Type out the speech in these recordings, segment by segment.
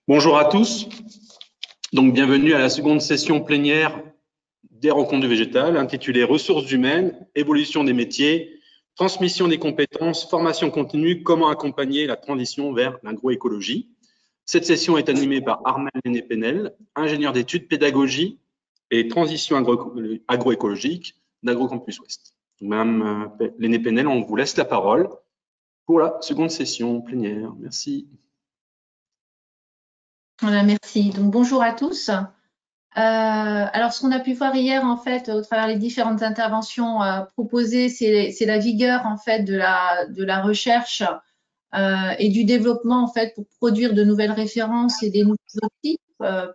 Bonjour à tous. Donc, bienvenue à la seconde session plénière des rencontres du végétal, intitulée Ressources humaines, évolution des métiers, transmission des compétences, formation continue, comment accompagner la transition vers l'agroécologie. Cette session est animée par Armel Lenné-Penel, ingénieur d'études pédagogie et transition agroécologique d'AgroCampus Ouest. Madame Lenné-Penel, on vous laisse la parole pour la seconde session plénière. Merci. Voilà, merci. Donc, bonjour à tous. Alors, ce qu'on a pu voir hier, en fait, au travers des différentes interventions proposées, c'est la vigueur, en fait, de la recherche et du développement, en fait, pour produire de nouvelles références et des nouveaux outils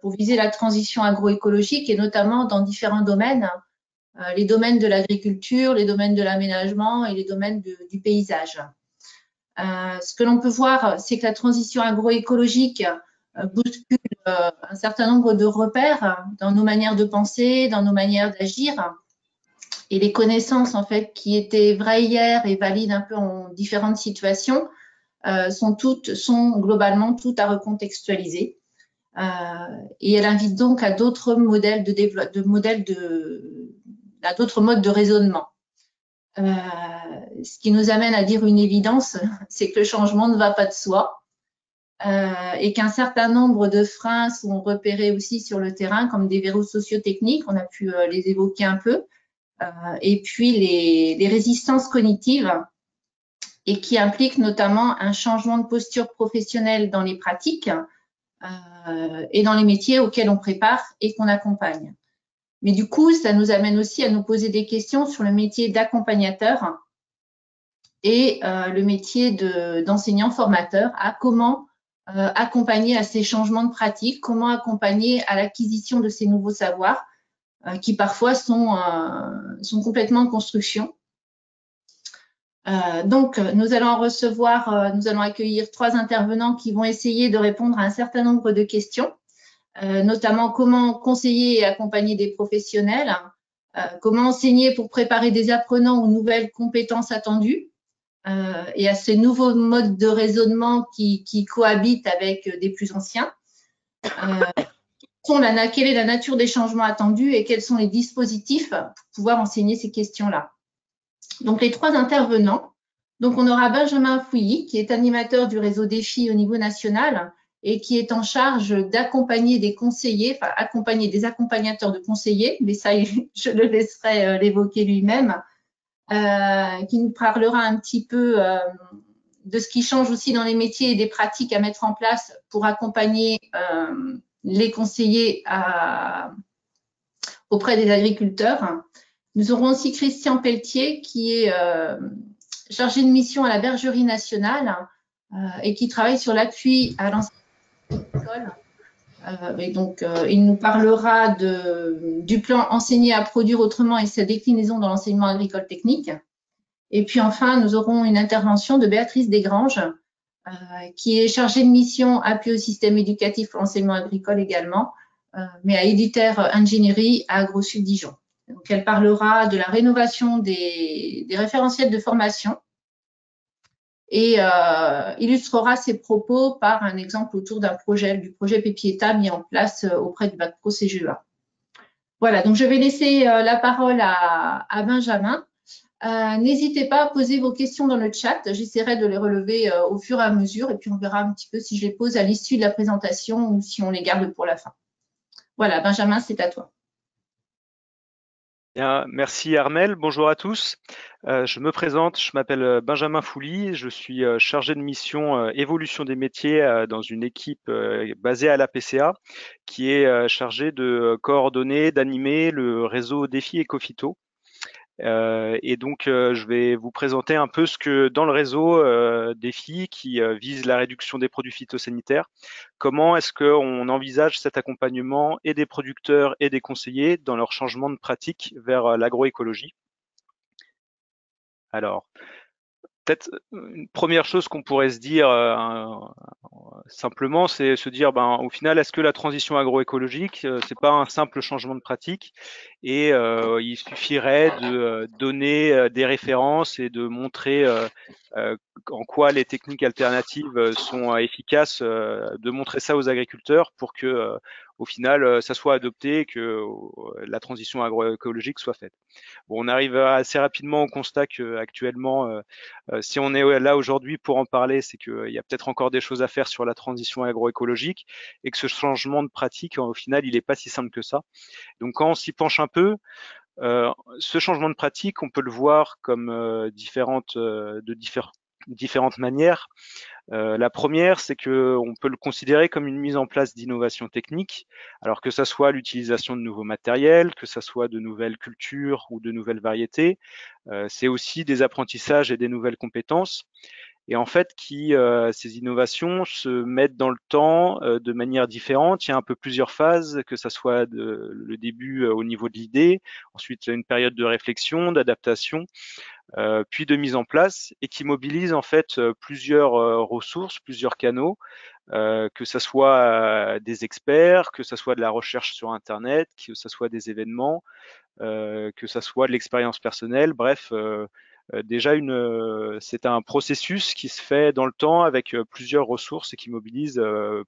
pour viser la transition agroécologique et notamment dans différents domaines, les domaines de l'agriculture, les domaines de l'aménagement et les domaines du paysage. Ce que l'on peut voir, c'est que la transition agroécologique bouscule un certain nombre de repères dans nos manières de penser, dans nos manières d'agir. Et les connaissances, en fait, qui étaient vraies hier et valides un peu en différentes situations, sont globalement toutes à recontextualiser. Et elle invite donc à d'autres modèles à d'autres modes de raisonnement. Ce qui nous amène à dire une évidence, c'est que le changement ne va pas de soi. Et qu'un certain nombre de freins sont repérés aussi sur le terrain comme des verrous socio-techniques, on a pu les évoquer un peu, et puis les résistances cognitives, et qui impliquent notamment un changement de posture professionnelle dans les pratiques et dans les métiers auxquels on prépare et qu'on accompagne. Mais du coup, ça nous amène aussi à nous poser des questions sur le métier d'accompagnateur et le métier d'enseignant-formateur, à comment accompagner à ces changements de pratique, comment accompagner à l'acquisition de ces nouveaux savoirs qui parfois sont complètement en construction. Donc, nous allons accueillir 3 intervenants qui vont essayer de répondre à un certain nombre de questions, notamment comment conseiller et accompagner des professionnels, comment enseigner pour préparer des apprenants aux nouvelles compétences attendues, et à ces nouveaux modes de raisonnement qui cohabitent avec des plus anciens. Quelle est la nature des changements attendus et quels sont les dispositifs pour pouvoir enseigner ces questions-là. Donc, les 3 intervenants. Donc, on aura Benjamin Fouilly, qui est animateur du réseau Défi au niveau national et qui est en charge d'accompagner des conseillers, enfin, accompagner des accompagnateurs de conseillers, mais ça, je le laisserai l'évoquer lui-même, qui nous parlera un petit peu de ce qui change aussi dans les métiers et des pratiques à mettre en place pour accompagner les conseillers auprès des agriculteurs. Nous aurons aussi Christian Pelletier, qui est chargé de mission à la Bergerie nationale et qui travaille sur l'appui à l'enseignement agricole. Et donc, il nous parlera du plan Enseigner à produire autrement et sa déclinaison dans l'enseignement agricole technique. Et puis enfin, nous aurons une intervention de Béatrice Desgranges, qui est chargée de mission appui au système éducatif pour l'enseignement agricole également, mais à Éditer Ingénierie à AgroSud Dijon. Donc, elle parlera de la rénovation des référentiels de formation et illustrera ses propos par un exemple autour du projet Pépieta mis en place auprès du Bac Pro CGEA. Voilà, donc je vais laisser la parole à Benjamin. N'hésitez pas à poser vos questions dans le chat. J'essaierai de les relever au fur et à mesure et puis on verra un petit peu si je les pose à l'issue de la présentation ou si on les garde pour la fin. Voilà, Benjamin, c'est à toi. Bien, merci Armel, bonjour à tous. Je me présente, je m'appelle Benjamin Fouilly, je suis chargé de mission évolution des métiers dans une équipe basée à la PCA qui est chargée de coordonner, d'animer le réseau Défi Ecophyto. Et donc, je vais vous présenter un peu ce que dans le réseau Défi qui vise la réduction des produits phytosanitaires, comment est-ce qu'on envisage cet accompagnement et des producteurs et des conseillers dans leur changement de pratique vers l'agroécologie. Alors, peut-être une première chose qu'on pourrait se dire simplement, c'est se dire, au final, est-ce que la transition agroécologique, c'est pas un simple changement de pratique et il suffirait de donner des références et de montrer en quoi les techniques alternatives sont efficaces, de montrer ça aux agriculteurs pour que au final ça soit adopté et que la transition agroécologique soit faite. Bon, on arrive assez rapidement au constat que actuellement, si on est là aujourd'hui pour en parler, c'est qu'il y a peut-être encore des choses à faire sur la transition agroécologique et que ce changement de pratique, au final, il n'est pas si simple que ça. Donc, quand on s'y penche un peu, ce changement de pratique, on peut le voir comme différentes manières. La première, c'est qu'on peut le considérer comme une mise en place d'innovations techniques, alors que ça soit l'utilisation de nouveaux matériels, que ça soit de nouvelles cultures ou de nouvelles variétés. C'est aussi des apprentissages et des nouvelles compétences. Et en fait, ces innovations se mettent dans le temps de manière différente. Il y a un peu plusieurs phases, que ça soit le début au niveau de l'idée, ensuite une période de réflexion, d'adaptation, puis de mise en place, et qui mobilise en fait plusieurs ressources, plusieurs canaux, que ça soit des experts, que ça soit de la recherche sur Internet, que ça soit des événements, que ça soit de l'expérience personnelle. Bref, déjà c'est un processus qui se fait dans le temps avec plusieurs ressources et qui mobilise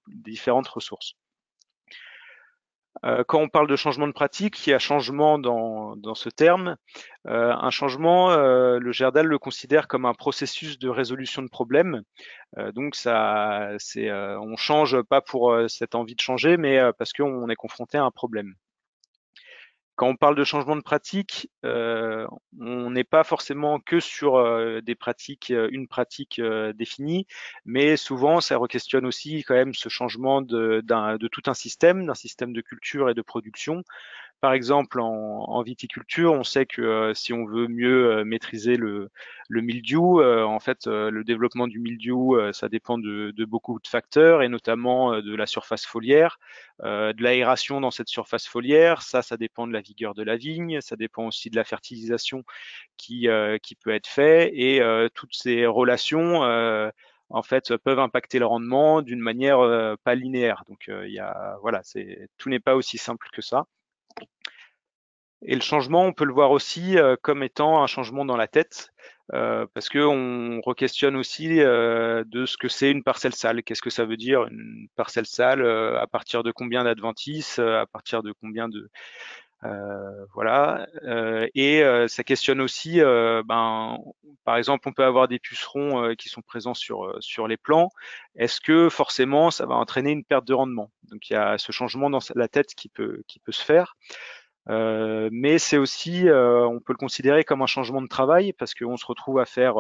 différentes ressources. Quand on parle de changement de pratique, il y a changement dans ce terme. Un changement, le GERDAL le considère comme un processus de résolution de problèmes. Donc on change pas pour cette envie de changer, mais parce qu'on est confronté à un problème. Quand on parle de changement de pratique, on n'est pas forcément que sur des pratiques, une pratique définie, mais souvent ça re-questionne aussi quand même ce changement de tout un système, d'un système de culture et de production. Par exemple, en viticulture, on sait que si on veut mieux maîtriser le mildiou, en fait, le développement du mildiou, ça dépend de beaucoup de facteurs et notamment de la surface foliaire, de l'aération dans cette surface foliaire. Ça dépend de la vigueur de la vigne, ça dépend aussi de la fertilisation qui peut être faite et toutes ces relations en fait peuvent impacter le rendement d'une manière pas linéaire. Donc voilà, tout n'est pas aussi simple que ça. Et le changement, on peut le voir aussi comme étant un changement dans la tête, parce qu'on re-questionne aussi de ce que c'est une parcelle sale. Qu'est-ce que ça veut dire une parcelle sale, à partir de combien d'adventices, à partir de combien de... voilà. Et ça questionne aussi, par exemple, on peut avoir des pucerons qui sont présents sur les plants. Est-ce que forcément ça va entraîner une perte de rendement? Donc il y a ce changement dans la tête qui peut se faire. Mais c'est aussi, on peut le considérer comme un changement de travail parce qu'on se retrouve à faire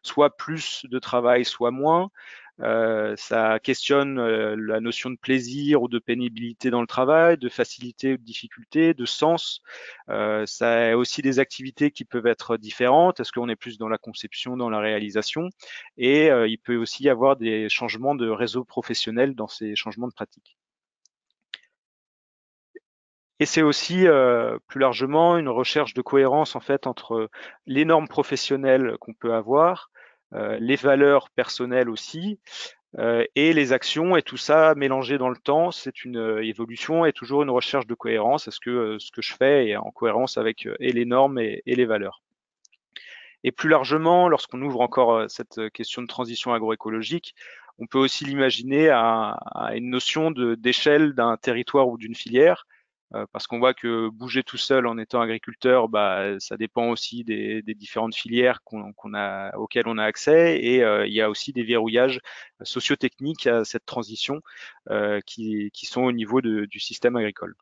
soit plus de travail, soit moins. Ça questionne la notion de plaisir ou de pénibilité dans le travail, de facilité ou de difficulté, de sens. Ça a aussi des activités qui peuvent être différentes. Est-ce qu'on est plus dans la conception, dans la réalisation? Et il peut aussi y avoir des changements de réseau professionnel dans ces changements de pratique. Et c'est aussi plus largement une recherche de cohérence en fait entre les normes professionnelles qu'on peut avoir, les valeurs personnelles aussi, et les actions, et tout ça mélangé dans le temps. C'est une évolution et toujours une recherche de cohérence. Est-ce que ce que je fais est en cohérence avec et les normes et les valeurs? Et plus largement, lorsqu'on ouvre encore cette question de transition agroécologique, on peut aussi l'imaginer à une notion d'échelle d'un territoire ou d'une filière, parce qu'on voit que bouger tout seul en étant agriculteur, ça dépend aussi des différentes filières auxquelles on a accès, et il y a aussi des verrouillages socio-techniques à cette transition qui sont au niveau du système agricole.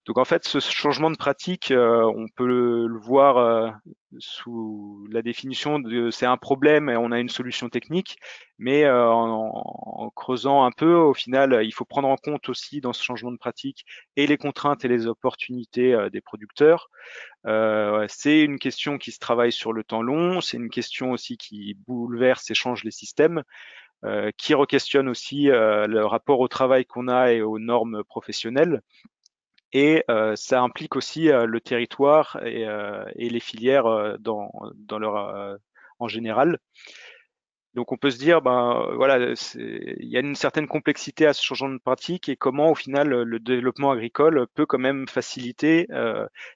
Donc en fait, ce changement de pratique, on peut le voir sous la définition de c'est un problème et on a une solution technique, mais en creusant un peu, au final, il faut prendre en compte aussi dans ce changement de pratique et les contraintes et les opportunités des producteurs. C'est une question qui se travaille sur le temps long, c'est une question aussi qui bouleverse et change les systèmes, qui re-questionne aussi le rapport au travail qu'on a et aux normes professionnelles. Et ça implique aussi le territoire et les filières en général. Donc on peut se dire, voilà, il y a une certaine complexité à ce changement de pratique et comment au final le développement agricole peut quand même faciliter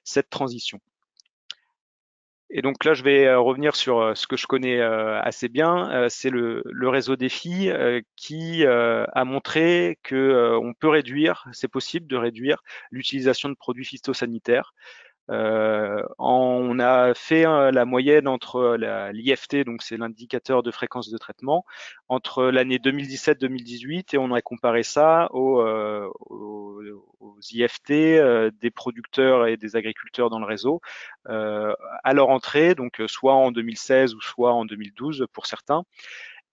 cette transition. Et donc là, je vais revenir sur ce que je connais assez bien, c'est le réseau défi qui a montré que on peut réduire, c'est possible de réduire l'utilisation de produits phytosanitaires. On a fait la moyenne entre l'IFT, donc c'est l'indicateur de fréquence de traitement, entre l'année 2017-2018 et on a comparé ça aux IFT des producteurs et des agriculteurs dans le réseau à leur entrée, donc soit en 2016 ou soit en 2012 pour certains.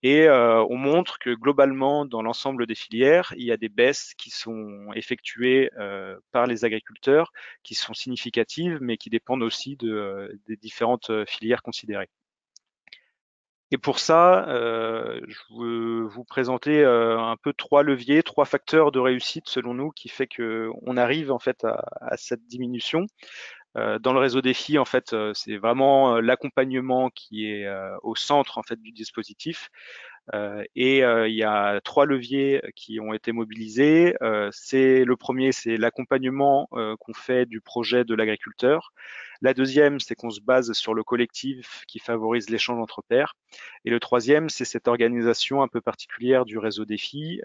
Et on montre que globalement, dans l'ensemble des filières, il y a des baisses qui sont effectuées par les agriculteurs, qui sont significatives, mais qui dépendent aussi des différentes filières considérées. Et pour ça, je veux vous présenter un peu 3 leviers, 3 facteurs de réussite selon nous qui fait qu'on arrive en fait à cette diminution. Dans le réseau défi, en fait, c'est vraiment l'accompagnement qui est au centre en fait du dispositif. Et il y a 3 leviers qui ont été mobilisés. Le premier, c'est l'accompagnement qu'on fait du projet de l'agriculteur. La deuxième, c'est qu'on se base sur le collectif qui favorise l'échange entre pairs. Et le troisième, c'est cette organisation un peu particulière du réseau défi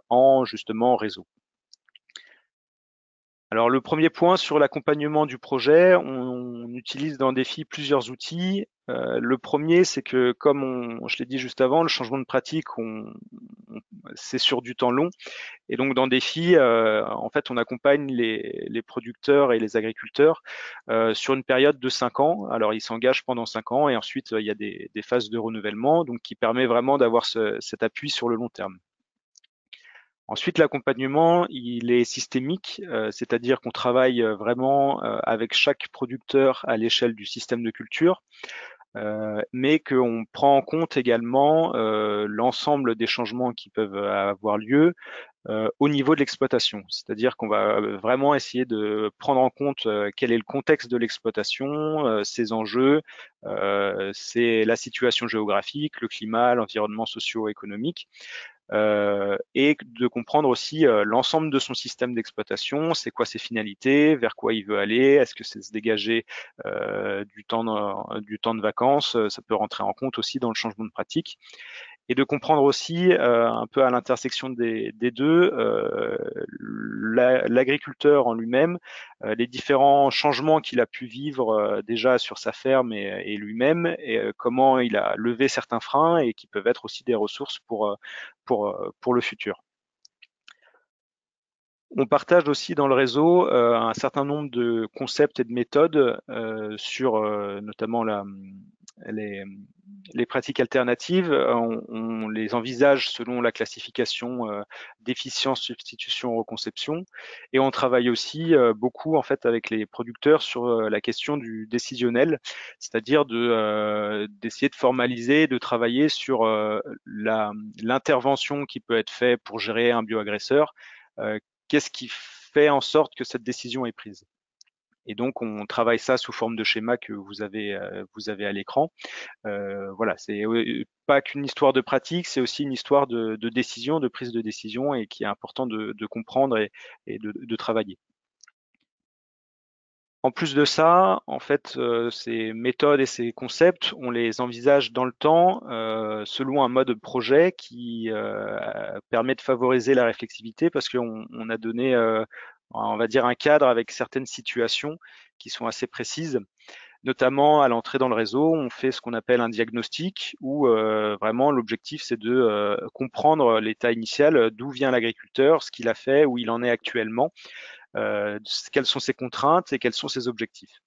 en justement réseau. Alors le premier point sur l'accompagnement du projet, on utilise dans Défi plusieurs outils. Le premier, c'est que comme je l'ai dit juste avant, le changement de pratique, c'est sur du temps long. Et donc dans Défi, en fait, on accompagne les producteurs et les agriculteurs sur une période de 5 ans. Alors ils s'engagent pendant 5 ans et ensuite il y a des phases de renouvellement, donc qui permet vraiment d'avoir cet appui sur le long terme. Ensuite, l'accompagnement, il est systémique, c'est-à-dire qu'on travaille vraiment avec chaque producteur à l'échelle du système de culture, mais qu'on prend en compte également l'ensemble des changements qui peuvent avoir lieu au niveau de l'exploitation. C'est-à-dire qu'on va vraiment essayer de prendre en compte quel est le contexte de l'exploitation, ses enjeux, c'est la situation géographique, le climat, l'environnement socio-économique. Et de comprendre aussi l'ensemble de son système d'exploitation, c'est quoi ses finalités, vers quoi il veut aller, est-ce que c'est se dégager du temps de vacances, ça peut rentrer en compte aussi dans le changement de pratique. Et de comprendre aussi un peu à l'intersection des deux l'agriculteur en lui-même, les différents changements qu'il a pu vivre déjà sur sa ferme et lui-même, et comment il a levé certains freins et qui peuvent être aussi des ressources pour le futur. On partage aussi dans le réseau un certain nombre de concepts et de méthodes sur notamment les pratiques alternatives. On les envisage selon la classification d'efficience, substitution, reconception. Et on travaille aussi beaucoup en fait avec les producteurs sur la question du décisionnel, c'est-à-dire d'essayer de formaliser, de travailler sur l'intervention qui peut être faite pour gérer un bioagresseur. Qu'est-ce qui fait en sorte que cette décision est prise? Et donc, on travaille ça sous forme de schéma que vous avez à l'écran. Voilà, c'est pas qu'une histoire de pratique, c'est aussi une histoire de décision, de prise de décision, et qui est important de comprendre et de travailler. En plus de ça, en fait, ces méthodes et ces concepts, on les envisage dans le temps selon un mode projet qui permet de favoriser la réflexivité parce qu'on a donné, on va dire, un cadre avec certaines situations qui sont assez précises. Notamment à l'entrée dans le réseau, on fait ce qu'on appelle un diagnostic où vraiment l'objectif c'est de comprendre l'état initial, d'où vient l'agriculteur, ce qu'il a fait, où il en est actuellement, quelles sont ses contraintes et quels sont ses objectifs.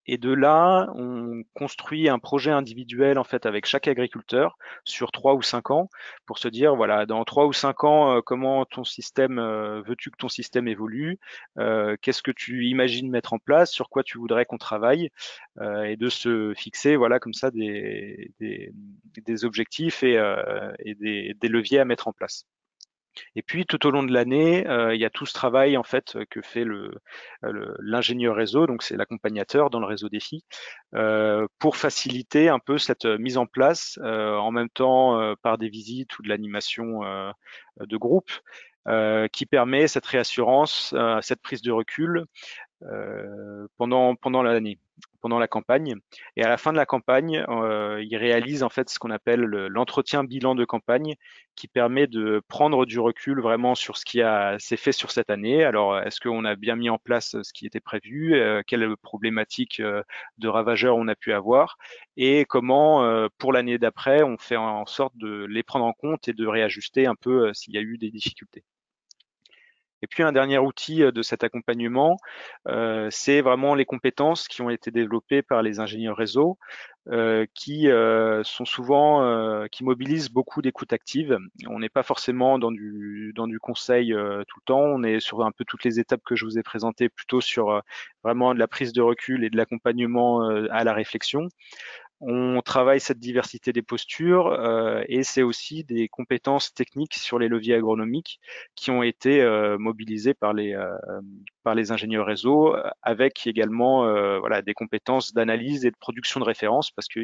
Et de là, on construit un projet individuel en fait avec chaque agriculteur sur 3 ou 5 ans pour se dire voilà, dans 3 ou 5 ans, comment ton système veux-tu que ton système évolue, qu'est-ce que tu imagines mettre en place, sur quoi tu voudrais qu'on travaille, et de se fixer voilà comme ça des objectifs et des leviers à mettre en place. Et puis tout au long de l'année, il y a tout ce travail en fait que fait l'ingénieur réseau, donc c'est l'accompagnateur dans le réseau défi, pour faciliter un peu cette mise en place, en même temps par des visites ou de l'animation de groupe, qui permet cette réassurance, cette prise de recul, pendant l'année, pendant la campagne. Et à la fin de la campagne, ils réalisent en fait ce qu'on appelle l'entretien bilan de campagne, qui permet de prendre du recul vraiment sur ce qui s'est fait sur cette année. Alors, est-ce qu'on a bien mis en place ce qui était prévu, quelles problématiques de ravageurs on a pu avoir, et comment pour l'année d'après on fait en sorte de les prendre en compte et de réajuster un peu s'il y a eu des difficultés. Et puis un dernier outil de cet accompagnement, c'est vraiment les compétences qui ont été développées par les ingénieurs réseau, qui sont souvent, qui mobilisent beaucoup d'écoute active. On n'est pas forcément dans du conseil tout le temps, on est sur un peu toutes les étapes que je vous ai présentées, plutôt sur vraiment de la prise de recul et de l'accompagnement à la réflexion. On travaille cette diversité des postures et c'est aussi des compétences techniques sur les leviers agronomiques qui ont été mobilisées par les ingénieurs réseau, avec également voilà, des compétences d'analyse et de production de références, parce que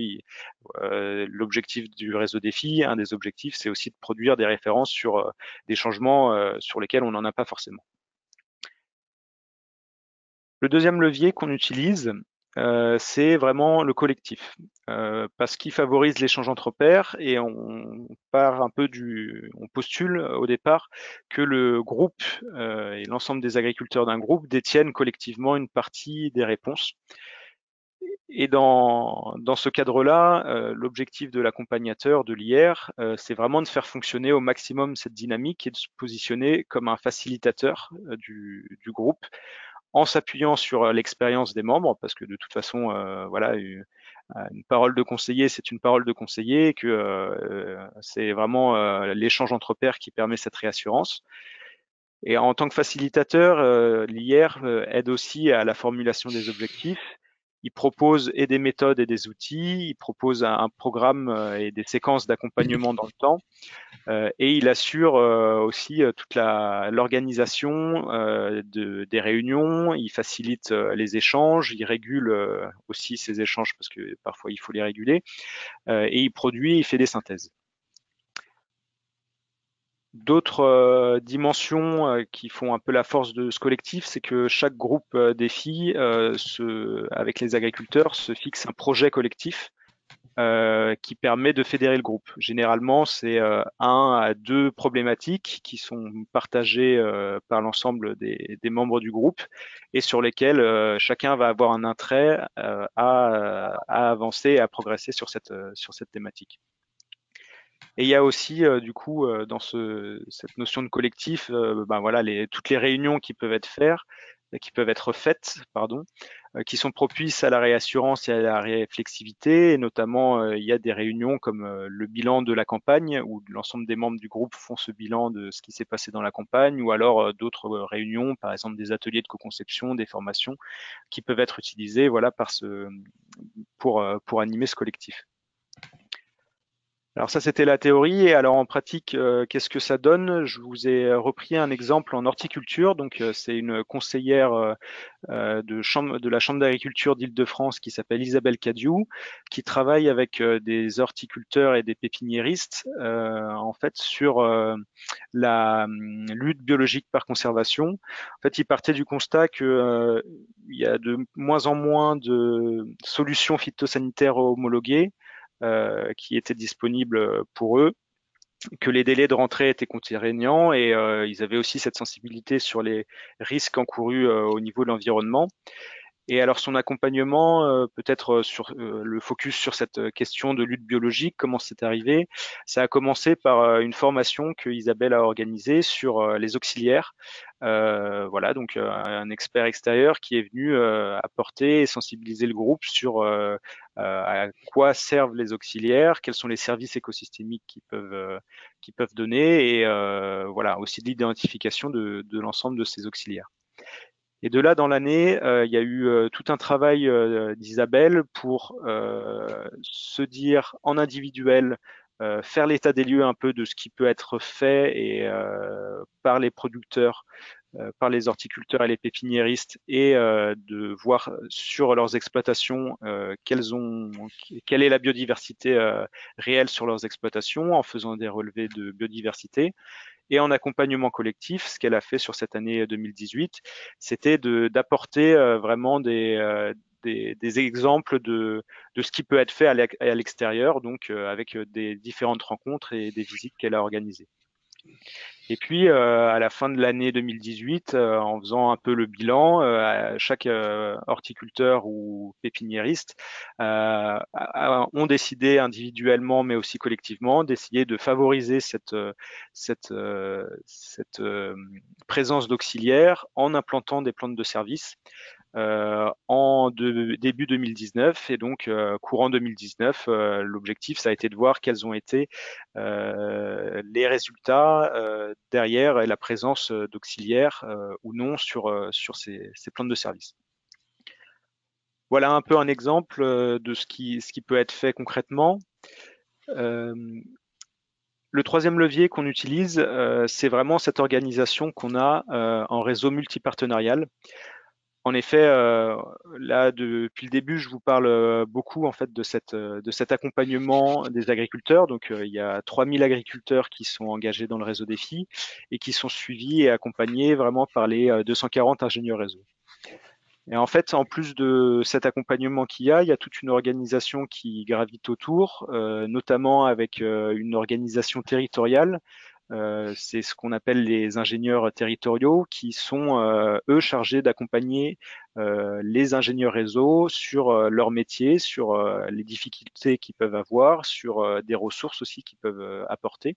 l'objectif du réseau défi, un des objectifs, c'est aussi de produire des références sur des changements sur lesquels on n'en a pas forcément. Le deuxième levier qu'on utilise, c'est vraiment le collectif, parce qu'il favorise l'échange entre pairs, et on postule au départ que le groupe et l'ensemble des agriculteurs d'un groupe détiennent collectivement une partie des réponses. Et dans ce cadre-là, l'objectif de l'accompagnateur, de l'IR, c'est vraiment de faire fonctionner au maximum cette dynamique et de se positionner comme un facilitateur du groupe, en s'appuyant sur l'expérience des membres, parce que de toute façon, voilà, une parole de conseiller, c'est une parole de conseiller, et que c'est vraiment l'échange entre pairs qui permet cette réassurance. Et en tant que facilitateur, l'IR aide aussi à la formulation des objectifs. Il propose et des méthodes et des outils, il propose un programme et des séquences d'accompagnement dans le temps. Et il assure aussi toute l'organisation des réunions, il facilite les échanges, il régule aussi ces échanges, parce que parfois il faut les réguler, et il produit, il fait des synthèses. D'autres dimensions qui font un peu la force de ce collectif, c'est que chaque groupe défi, avec les agriculteurs, se fixe un projet collectif qui permet de fédérer le groupe. Généralement, c'est 1 à 2 problématiques qui sont partagées par l'ensemble des membres du groupe, et sur lesquelles chacun va avoir un attrait à avancer et à progresser sur cette thématique. Et il y a aussi, du coup, dans cette notion de collectif, ben voilà, toutes les réunions qui peuvent être faites, qui sont propices à la réassurance et à la réflexivité. Et notamment, il y a des réunions comme le bilan de la campagne, où l'ensemble des membres du groupe font ce bilan de ce qui s'est passé dans la campagne, ou alors d'autres réunions, par exemple des ateliers de co-conception, des formations, qui peuvent être utilisées, voilà, pour animer ce collectif. Alors ça, c'était la théorie. Et alors en pratique, qu'est-ce que ça donne? Je vous ai repris un exemple en horticulture. Donc c'est une conseillère de la Chambre d'agriculture d'Île-de-France qui s'appelle Isabelle Cadiou, qui travaille avec des horticulteurs et des pépiniéristes en fait sur la lutte biologique par conservation. En fait, ils partaient du constat que il y a de moins en moins de solutions phytosanitaires homologuées qui étaient disponibles pour eux, que les délais de rentrée étaient contraignants, et ils avaient aussi cette sensibilité sur les risques encourus au niveau de l'environnement. Et alors son accompagnement, peut-être sur le focus sur cette question de lutte biologique, comment c'est arrivé? Ça a commencé par une formation que Isabelle a organisée sur les auxiliaires. Voilà, donc un expert extérieur qui est venu apporter et sensibiliser le groupe sur à quoi servent les auxiliaires, quels sont les services écosystémiques qu'ils peuvent donner, et voilà, aussi de l'identification de l'ensemble de ces auxiliaires. Et de là, dans l'année, il y a eu tout un travail d'Isabelle pour se dire en individuel, faire l'état des lieux un peu de ce qui peut être fait, et par les producteurs, par les horticulteurs et les pépiniéristes, et de voir sur leurs exploitations quelle est la biodiversité réelle sur leurs exploitations, en faisant des relevés de biodiversité. Et en accompagnement collectif, ce qu'elle a fait sur cette année 2018, c'était d'apporter vraiment des exemples de ce qui peut être fait à l'extérieur, donc avec des différentes rencontres et des visites qu'elle a organisées. Et puis, à la fin de l'année 2018, en faisant un peu le bilan, chaque horticulteur ou pépiniériste ont décidé individuellement, mais aussi collectivement, d'essayer de favoriser cette présence d'auxiliaires en implantant des plantes de service début 2019, et donc courant 2019, l'objectif ça a été de voir quels ont été les résultats derrière la présence d'auxiliaires ou non sur ces plantes de service. Voilà un peu un exemple de ce qui peut être fait concrètement. Le troisième levier qu'on utilise, c'est vraiment cette organisation qu'on a en réseau multipartenarial. En effet, là, depuis le début, je vous parle beaucoup en fait de cet accompagnement des agriculteurs. Donc, il y a 3000 agriculteurs qui sont engagés dans le réseau Défi et qui sont suivis et accompagnés vraiment par les 240 ingénieurs réseau. Et en fait, en plus de cet accompagnement qu'il y a toute une organisation qui gravite autour, notamment avec une organisation territoriale. C'est ce qu'on appelle les ingénieurs territoriaux qui sont, eux, chargés d'accompagner les ingénieurs réseau sur leur métier, sur les difficultés qu'ils peuvent avoir, sur des ressources aussi qu'ils peuvent apporter.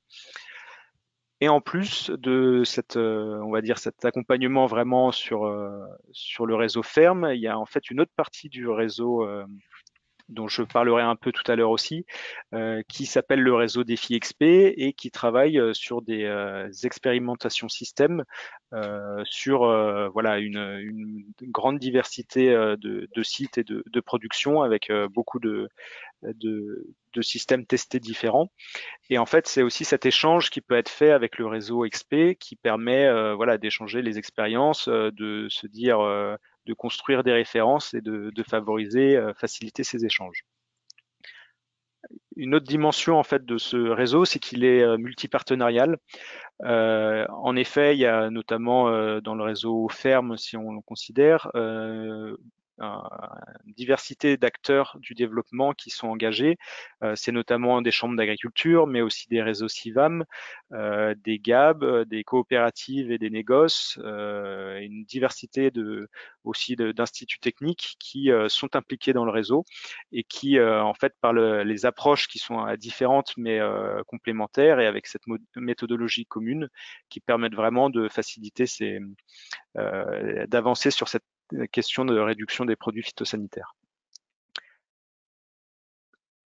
Et en plus de on va dire cet accompagnement vraiment sur le réseau ferme, il y a en fait une autre partie du réseau dont je parlerai un peu tout à l'heure aussi, qui s'appelle le réseau Défi XP et qui travaille sur des expérimentations système sur voilà une grande diversité de sites et de production avec beaucoup de systèmes testés différents. Et en fait, c'est aussi cet échange qui peut être fait avec le réseau XP qui permet voilà, d'échanger les expériences, de se dire, de construire des références et de favoriser, faciliter ces échanges. Une autre dimension en fait de ce réseau, c'est qu'il est multipartenarial. En effet, il y a notamment dans le réseau ferme, si on le considère, une diversité d'acteurs du développement qui sont engagés. C'est notamment des chambres d'agriculture, mais aussi des réseaux CIVAM, des GAB, des coopératives et des négoces, une diversité aussi d'instituts techniques qui sont impliqués dans le réseau et qui, en fait, par les approches qui sont différentes mais complémentaires et avec cette méthodologie commune qui permettent vraiment de faciliter d'avancer sur cette question de réduction des produits phytosanitaires.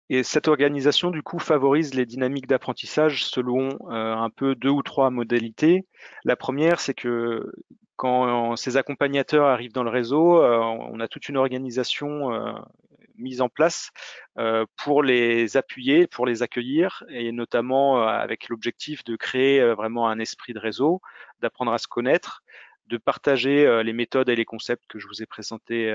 Et cette organisation, du coup, favorise les dynamiques d'apprentissage selon un peu 2 ou 3 modalités. La première, c'est que quand ces accompagnateurs arrivent dans le réseau, on a toute une organisation mise en place pour les appuyer, pour les accueillir, et notamment avec l'objectif de créer vraiment un esprit de réseau, d'apprendre à se connaître, de partager les méthodes et les concepts que je vous ai présentés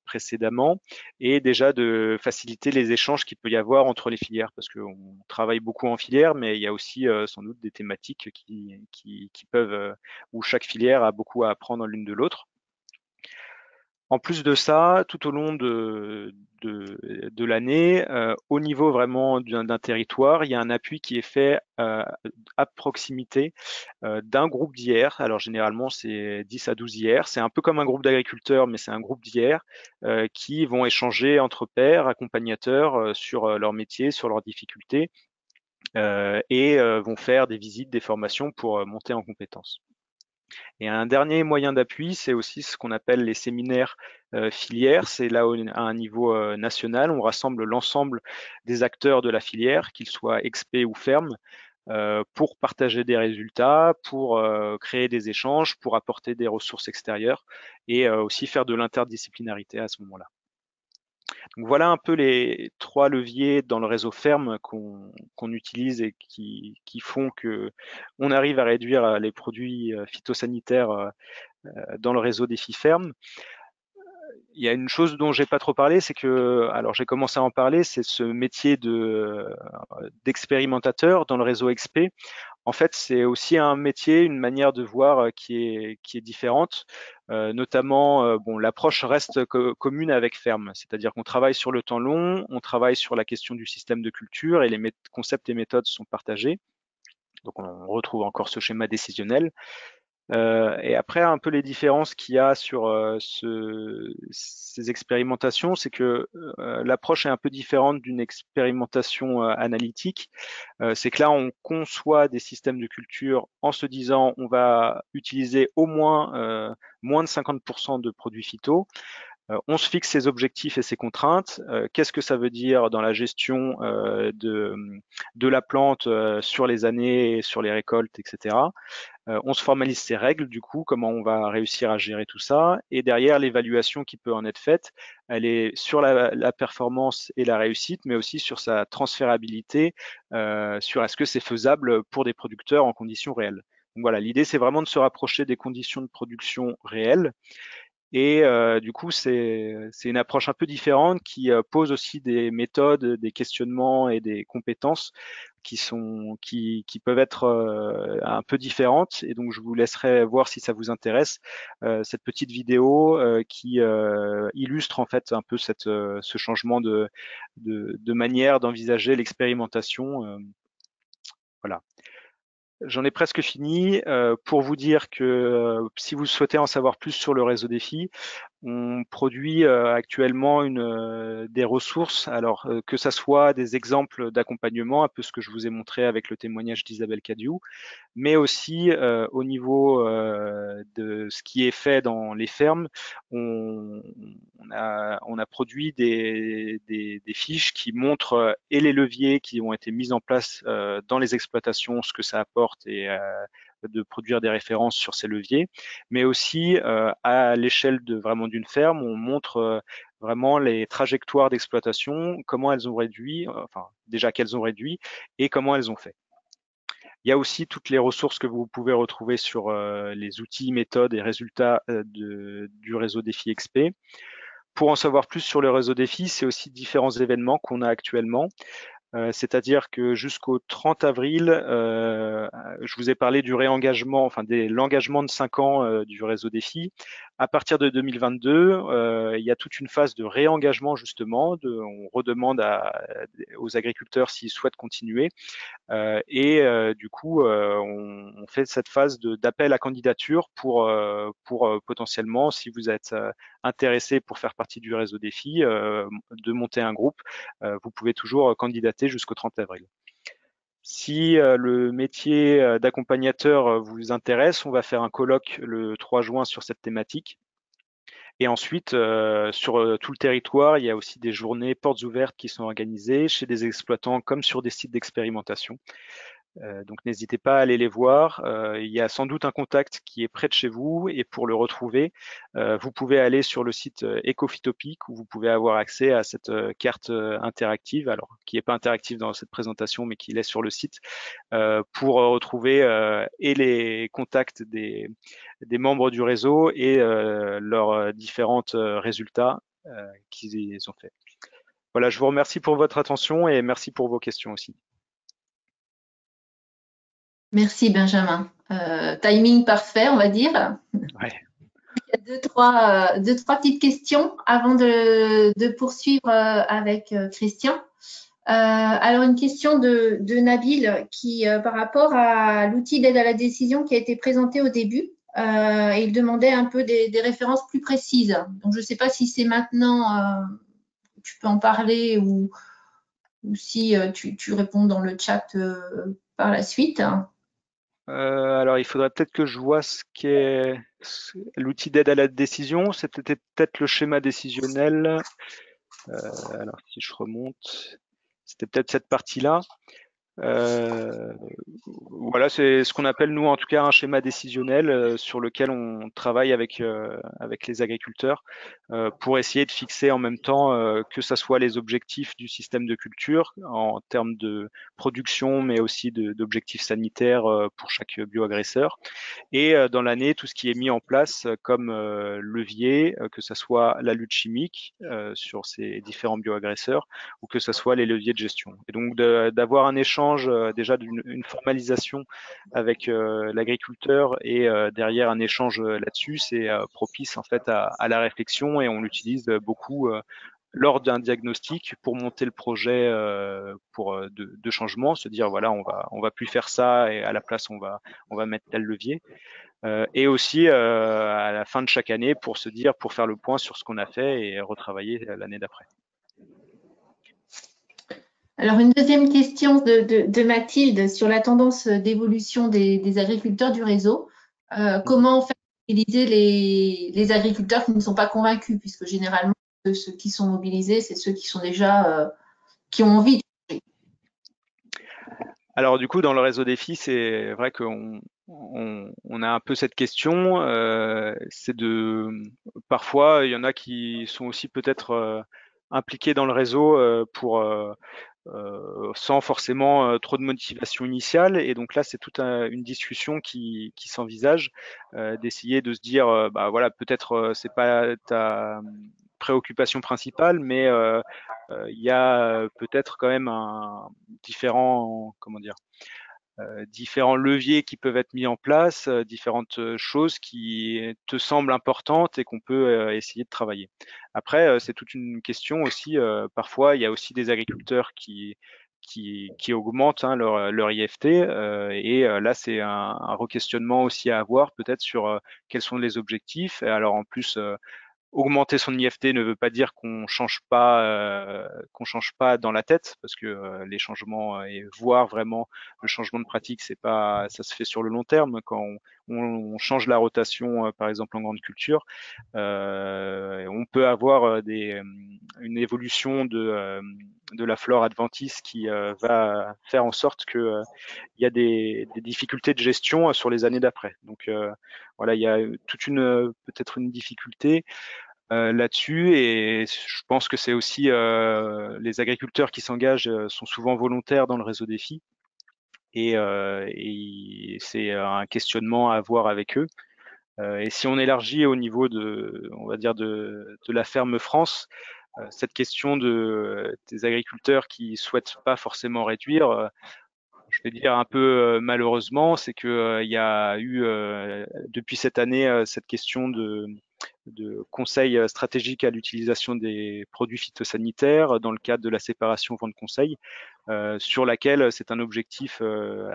précédemment, et déjà de faciliter les échanges qu'il peut y avoir entre les filières, parce qu'on travaille beaucoup en filière, mais il y a aussi sans doute des thématiques qui peuvent, où chaque filière a beaucoup à apprendre l'une de l'autre. En plus de ça, tout au long de l'année, au niveau vraiment d'un territoire, il y a un appui qui est fait à proximité d'un groupe d'IR. Alors généralement, c'est 10 à 12 IR. C'est un peu comme un groupe d'agriculteurs, mais c'est un groupe d'IR qui vont échanger entre pairs, accompagnateurs sur leur métier, sur leurs difficultés et vont faire des visites, des formations pour monter en compétences. Et un dernier moyen d'appui, c'est aussi ce qu'on appelle les séminaires filières. C'est là à un niveau national, on rassemble l'ensemble des acteurs de la filière, qu'ils soient XP ou ferme, pour partager des résultats, pour créer des échanges, pour apporter des ressources extérieures et aussi faire de l'interdisciplinarité à ce moment-là. Donc voilà un peu les 3 leviers dans le réseau ferme qu'on utilise et qui font qu'on arrive à réduire les produits phytosanitaires dans le réseau Défi ferme. Il y a une chose dont j'ai pas trop parlé, c'est que, alors j'ai commencé à en parler, c'est ce métier d'expérimentateur dans le réseau XP. en fait, c'est aussi un métier, une manière de voir qui est différente. Notamment, bon, l'approche reste commune avec ferme, c'est-à-dire qu'on travaille sur le temps long, on travaille sur la question du système de culture et les concepts et méthodes sont partagés. Donc, on retrouve encore ce schéma décisionnel. Et après, un peu les différences qu'il y a sur ces expérimentations, c'est que l'approche est un peu différente d'une expérimentation analytique. C'est que là, on conçoit des systèmes de culture en se disant on va utiliser au moins moins de 50% de produits phyto. On se fixe ses objectifs et ses contraintes. Qu'est-ce que ça veut dire dans la gestion de la plante sur les années, sur les récoltes, etc. On se formalise ses règles, du coup, comment on va réussir à gérer tout ça. Et derrière, l'évaluation qui peut en être faite, elle est sur la performance et la réussite, mais aussi sur sa transférabilité, sur est-ce que c'est faisable pour des producteurs en conditions réelles. Donc voilà, l'idée, c'est vraiment de se rapprocher des conditions de production réelles. Et du coup, c'est une approche un peu différente qui pose aussi des méthodes, des questionnements et des compétences qui peuvent être un peu différentes. Et donc, je vous laisserai voir si ça vous intéresse cette petite vidéo qui illustre en fait un peu ce changement de manière d'envisager l'expérimentation. Voilà. J'en ai presque fini. Pour vous dire que si vous souhaitez en savoir plus sur le réseau défi, on produit actuellement des ressources, alors que ça soit des exemples d'accompagnement, un peu ce que je vous ai montré avec le témoignage d'Isabelle Cadiou, mais aussi au niveau de ce qui est fait dans les fermes, on a produit des fiches qui montrent et les leviers qui ont été mis en place dans les exploitations, ce que ça apporte et de produire des références sur ces leviers, mais aussi à l'échelle vraiment d'une ferme, on montre vraiment les trajectoires d'exploitation, comment elles ont réduit, enfin déjà qu'elles ont réduit et comment elles ont fait. Il y a aussi toutes les ressources que vous pouvez retrouver sur les outils, méthodes et résultats du réseau Défi XP. Pour en savoir plus sur le réseau Défi, c'est aussi différents événements qu'on a actuellement. C'est-à-dire que jusqu'au 30 avril, je vous ai parlé du réengagement, enfin de l'engagement de 5 ans du réseau Défi. À partir de 2022, il y a toute une phase de réengagement justement. On redemande aux agriculteurs s'ils souhaitent continuer. Du coup, on fait cette phase d'appel à candidature pour potentiellement, si vous êtes intéressé pour faire partie du réseau Défi, de monter un groupe. Vous pouvez toujours candidater jusqu'au 30 avril. Si le métier d'accompagnateur vous intéresse, on va faire un colloque le 3 juin sur cette thématique. Et ensuite, sur tout le territoire, il y a aussi des journées portes ouvertes qui sont organisées chez des exploitants comme sur des sites d'expérimentation. Donc n'hésitez pas à aller les voir. Il y a sans doute un contact qui est près de chez vous et pour le retrouver, vous pouvez aller sur le site Ecophytopic où vous pouvez avoir accès à cette carte interactive, alors qui n'est pas interactive dans cette présentation mais qui l'est sur le site, pour retrouver et les contacts des membres du réseau et leurs différents résultats qu'ils ont fait. Voilà, je vous remercie pour votre attention et merci pour vos questions aussi. Merci Benjamin. Timing parfait, on va dire. Ouais. Il y a deux, trois petites questions avant de poursuivre avec Christian. Alors, une question de Nabil qui, par rapport à l'outil d'aide à la décision qui a été présenté au début, il demandait un peu des références plus précises. Donc, je ne sais pas si c'est maintenant, tu peux en parler ou si tu réponds dans le chat par la suite. Alors, il faudrait peut-être que je vois ce qu'est l'outil d'aide à la décision. C'était peut-être le schéma décisionnel. Alors, si je remonte, c'était peut-être cette partie-là. Voilà, c'est ce qu'on appelle nous en tout cas un schéma décisionnel sur lequel on travaille avec les agriculteurs pour essayer de fixer en même temps que ça soit les objectifs du système de culture en termes de production, mais aussi d'objectifs sanitaires pour chaque bioagresseur. Et dans l'année, tout ce qui est mis en place comme levier, que ce soit la lutte chimique sur ces différents bioagresseurs ou que ce soit les leviers de gestion. Et donc d'avoir un échange échange, déjà d'une formalisation avec l'agriculteur et derrière un échange là-dessus, c'est propice en fait à la réflexion et on l'utilise beaucoup lors d'un diagnostic pour monter le projet de changement, se dire voilà on va plus faire ça et à la place on va mettre tel levier. Et aussi à la fin de chaque année pour se dire, pour faire le point sur ce qu'on a fait et retravailler l'année d'après. Alors, une deuxième question de Mathilde sur la tendance d'évolution des agriculteurs du réseau. Comment faire mobiliser les agriculteurs qui ne sont pas convaincus, puisque généralement, ceux qui sont mobilisés, c'est ceux qui sont déjà, qui ont envie. Alors du coup, dans le réseau défi, c'est vrai qu'on a un peu cette question. C'est parfois, il y en a qui sont aussi peut-être impliqués dans le réseau sans forcément trop de motivation initiale. Et donc là, c'est toute une discussion qui s'envisage, d'essayer de se dire, bah voilà, peut-être c'est pas ta préoccupation principale, mais il y a peut-être quand même différents leviers qui peuvent être mis en place, différentes choses qui te semblent importantes et qu'on peut essayer de travailler. Après, c'est toute une question aussi. Parfois, il y a aussi des agriculteurs qui augmentent leur IFT et là, c'est un re-questionnement aussi à avoir peut-être sur quels sont les objectifs. Et alors en plus, augmenter son IFT ne veut pas dire qu'on change pas dans la tête, parce que les changements et voir vraiment le changement de pratique, ça se fait sur le long terme. Quand on change la rotation, par exemple en grande culture, on peut avoir une évolution de la flore adventice qui va faire en sorte que il y a des difficultés de gestion sur les années d'après. Donc voilà, il y a peut-être une difficulté là-dessus et je pense que c'est aussi les agriculteurs qui s'engagent sont souvent volontaires dans le réseau défi et c'est un questionnement à avoir avec eux. Et si on élargit au niveau on va dire de la ferme France, cette question des agriculteurs qui souhaitent pas forcément réduire, je vais dire un peu malheureusement, c'est que il y a eu depuis cette année cette question de conseil stratégique à l'utilisation des produits phytosanitaires dans le cadre de la séparation vente conseil, sur laquelle c'est un objectif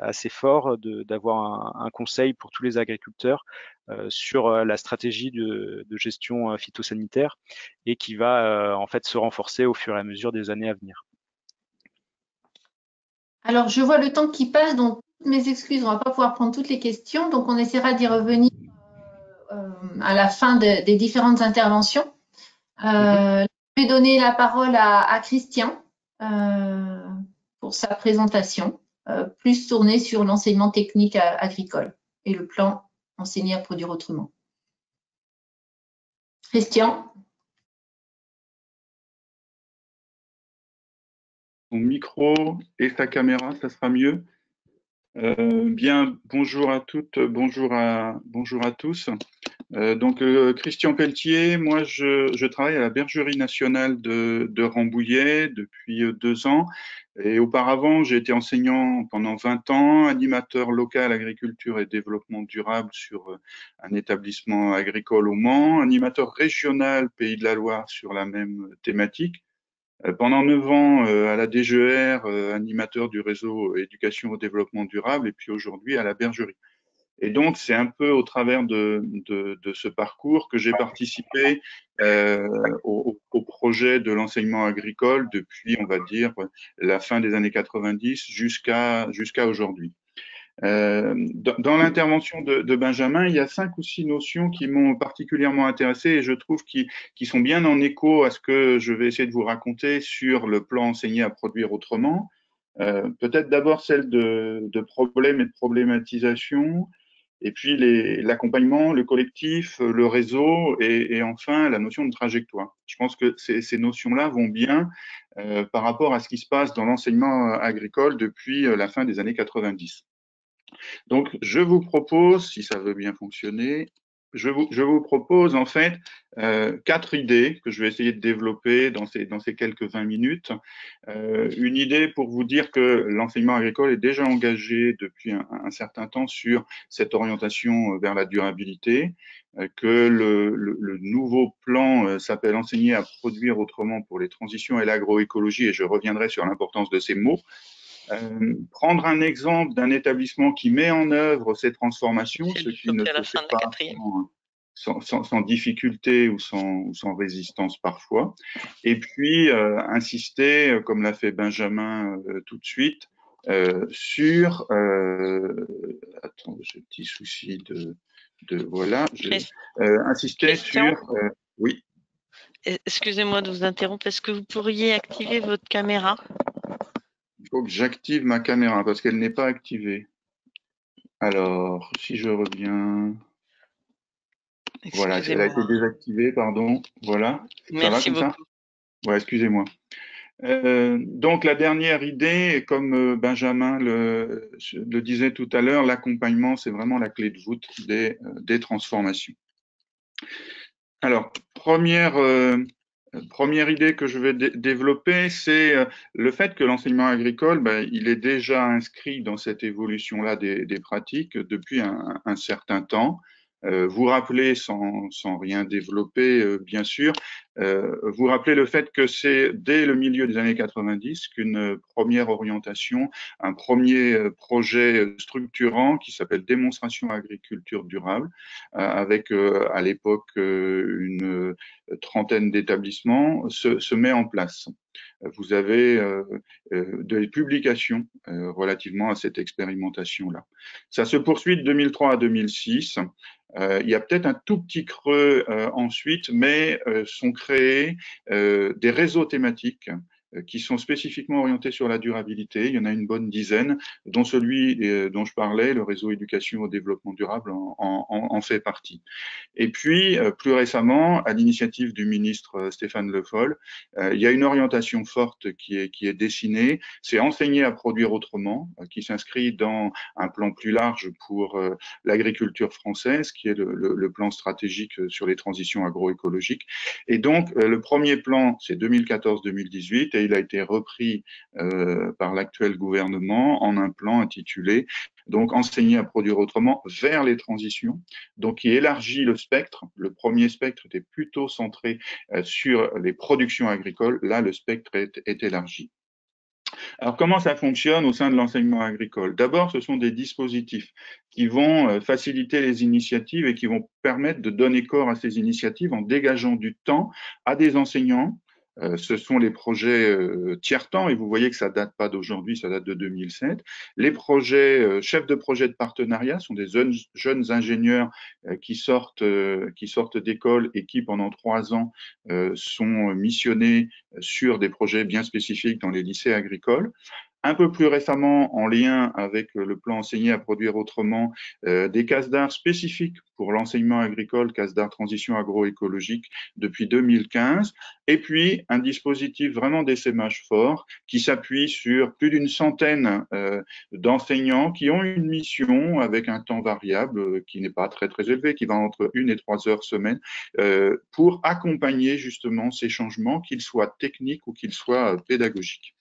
assez fort d'avoir un conseil pour tous les agriculteurs sur la stratégie de gestion phytosanitaire et qui va en fait se renforcer au fur et à mesure des années à venir. Alors, je vois le temps qui passe, donc toutes mes excuses, on ne va pas pouvoir prendre toutes les questions, donc on essaiera d'y revenir à la fin des différentes interventions. Je vais donner la parole à Christian pour sa présentation, plus tournée sur l'enseignement technique agricole et le plan enseigner à produire autrement. Christian. Son micro et sa caméra, ça sera mieux. Bien, bonjour à toutes, bonjour à tous. Donc, Christian Pelletier, moi, je travaille à la Bergerie nationale de Rambouillet depuis 2 ans. Et auparavant, j'ai été enseignant pendant 20 ans, animateur local agriculture et développement durable sur un établissement agricole au Mans, animateur régional Pays de la Loire sur la même thématique. Pendant 9 ans à la DGR, animateur du réseau éducation au développement durable, et puis aujourd'hui à la Bergerie. Et donc, c'est un peu au travers de ce parcours que j'ai participé au projet de l'enseignement agricole depuis, on va dire, la fin des années 90 jusqu'à aujourd'hui. Dans l'intervention de Benjamin, il y a 5 ou 6 notions qui m'ont particulièrement intéressé et je trouve qui sont bien en écho à ce que je vais essayer de vous raconter sur le plan enseigner à produire autrement. Peut-être d'abord celle de problèmes et de problématisation, et puis l'accompagnement, le collectif, le réseau et enfin la notion de trajectoire. Je pense que ces notions-là vont bien par rapport à ce qui se passe dans l'enseignement agricole depuis la fin des années 90. Donc, je vous propose, si ça veut bien fonctionner, je vous propose en fait 4 idées que je vais essayer de développer dans ces quelques 20 minutes. Une idée pour vous dire que l'enseignement agricole est déjà engagé depuis un certain temps sur cette orientation vers la durabilité, que le nouveau plan s'appelle Enseigner à produire autrement pour les transitions et l'agroécologie, et je reviendrai sur l'importance de ces mots. Prendre un exemple d'un établissement qui met en œuvre ces transformations, ce qui ne se fait pas sans difficulté ou sans résistance parfois. Et puis, insister, comme l'a fait Benjamin tout de suite, sur… attends, j'ai un petit souci voilà. Insister sur… oui. Excusez-moi de vous interrompre. Est-ce que vous pourriez activer votre caméra? Il faut que j'active ma caméra parce qu'elle n'est pas activée. Alors, si je reviens… Voilà, elle a été désactivée, pardon. Voilà. Merci beaucoup. Ouais, excusez-moi. Donc, la dernière idée, comme Benjamin le disait tout à l'heure, l'accompagnement, c'est vraiment la clé de voûte des transformations. Alors, première idée que je vais développer, c'est le fait que l'enseignement agricole, il est déjà inscrit dans cette évolution-là des pratiques depuis un certain temps. Vous rappelez, sans rien développer, bien sûr, vous rappelez le fait que c'est dès le milieu des années 90 qu'une première orientation, un premier projet structurant qui s'appelle Démonstration agriculture durable, avec à l'époque une trentaine d'établissements, se met en place. Vous avez des publications relativement à cette expérimentation-là. Ça se poursuit de 2003 à 2006. Il y a peut-être un tout petit creux ensuite, mais sont créés des réseaux thématiques qui sont spécifiquement orientés sur la durabilité. Il y en a une bonne dizaine, dont celui dont je parlais, le réseau éducation au développement durable, en fait partie. Et puis, plus récemment, à l'initiative du ministre Stéphane Le Foll, il y a une orientation forte qui est dessinée, c'est enseigner à produire autrement, qui s'inscrit dans un plan plus large pour l'agriculture française, qui est le plan stratégique sur les transitions agroécologiques. Et donc, le premier plan, c'est 2014-2018, et il a été repris par l'actuel gouvernement en un plan intitulé donc enseigner à produire autrement vers les transitions, donc qui élargit le spectre. Le premier spectre était plutôt centré sur les productions agricoles, là le spectre est élargi. Alors comment ça fonctionne au sein de l'enseignement agricole? D'abord, ce sont des dispositifs qui vont faciliter les initiatives et qui vont permettre de donner corps à ces initiatives en dégageant du temps à des enseignants. Ce sont les projets tiers-temps, et vous voyez que ça ne date pas d'aujourd'hui, ça date de 2007. Les projets chefs de projet de partenariat sont des jeunes ingénieurs qui sortent d'école et qui, pendant 3 ans, sont missionnés sur des projets bien spécifiques dans les lycées agricoles. Un peu plus récemment, en lien avec le plan Enseigner à produire autrement, des cases d'art spécifiques pour l'enseignement agricole, cases d'art transition agroécologique depuis 2015, et puis un dispositif vraiment d'essaimage fort qui s'appuie sur plus d'une centaine d'enseignants qui ont une mission avec un temps variable qui n'est pas très très élevé, qui va entre 1 et 3 heures semaine, pour accompagner justement ces changements, qu'ils soient techniques ou qu'ils soient pédagogiques.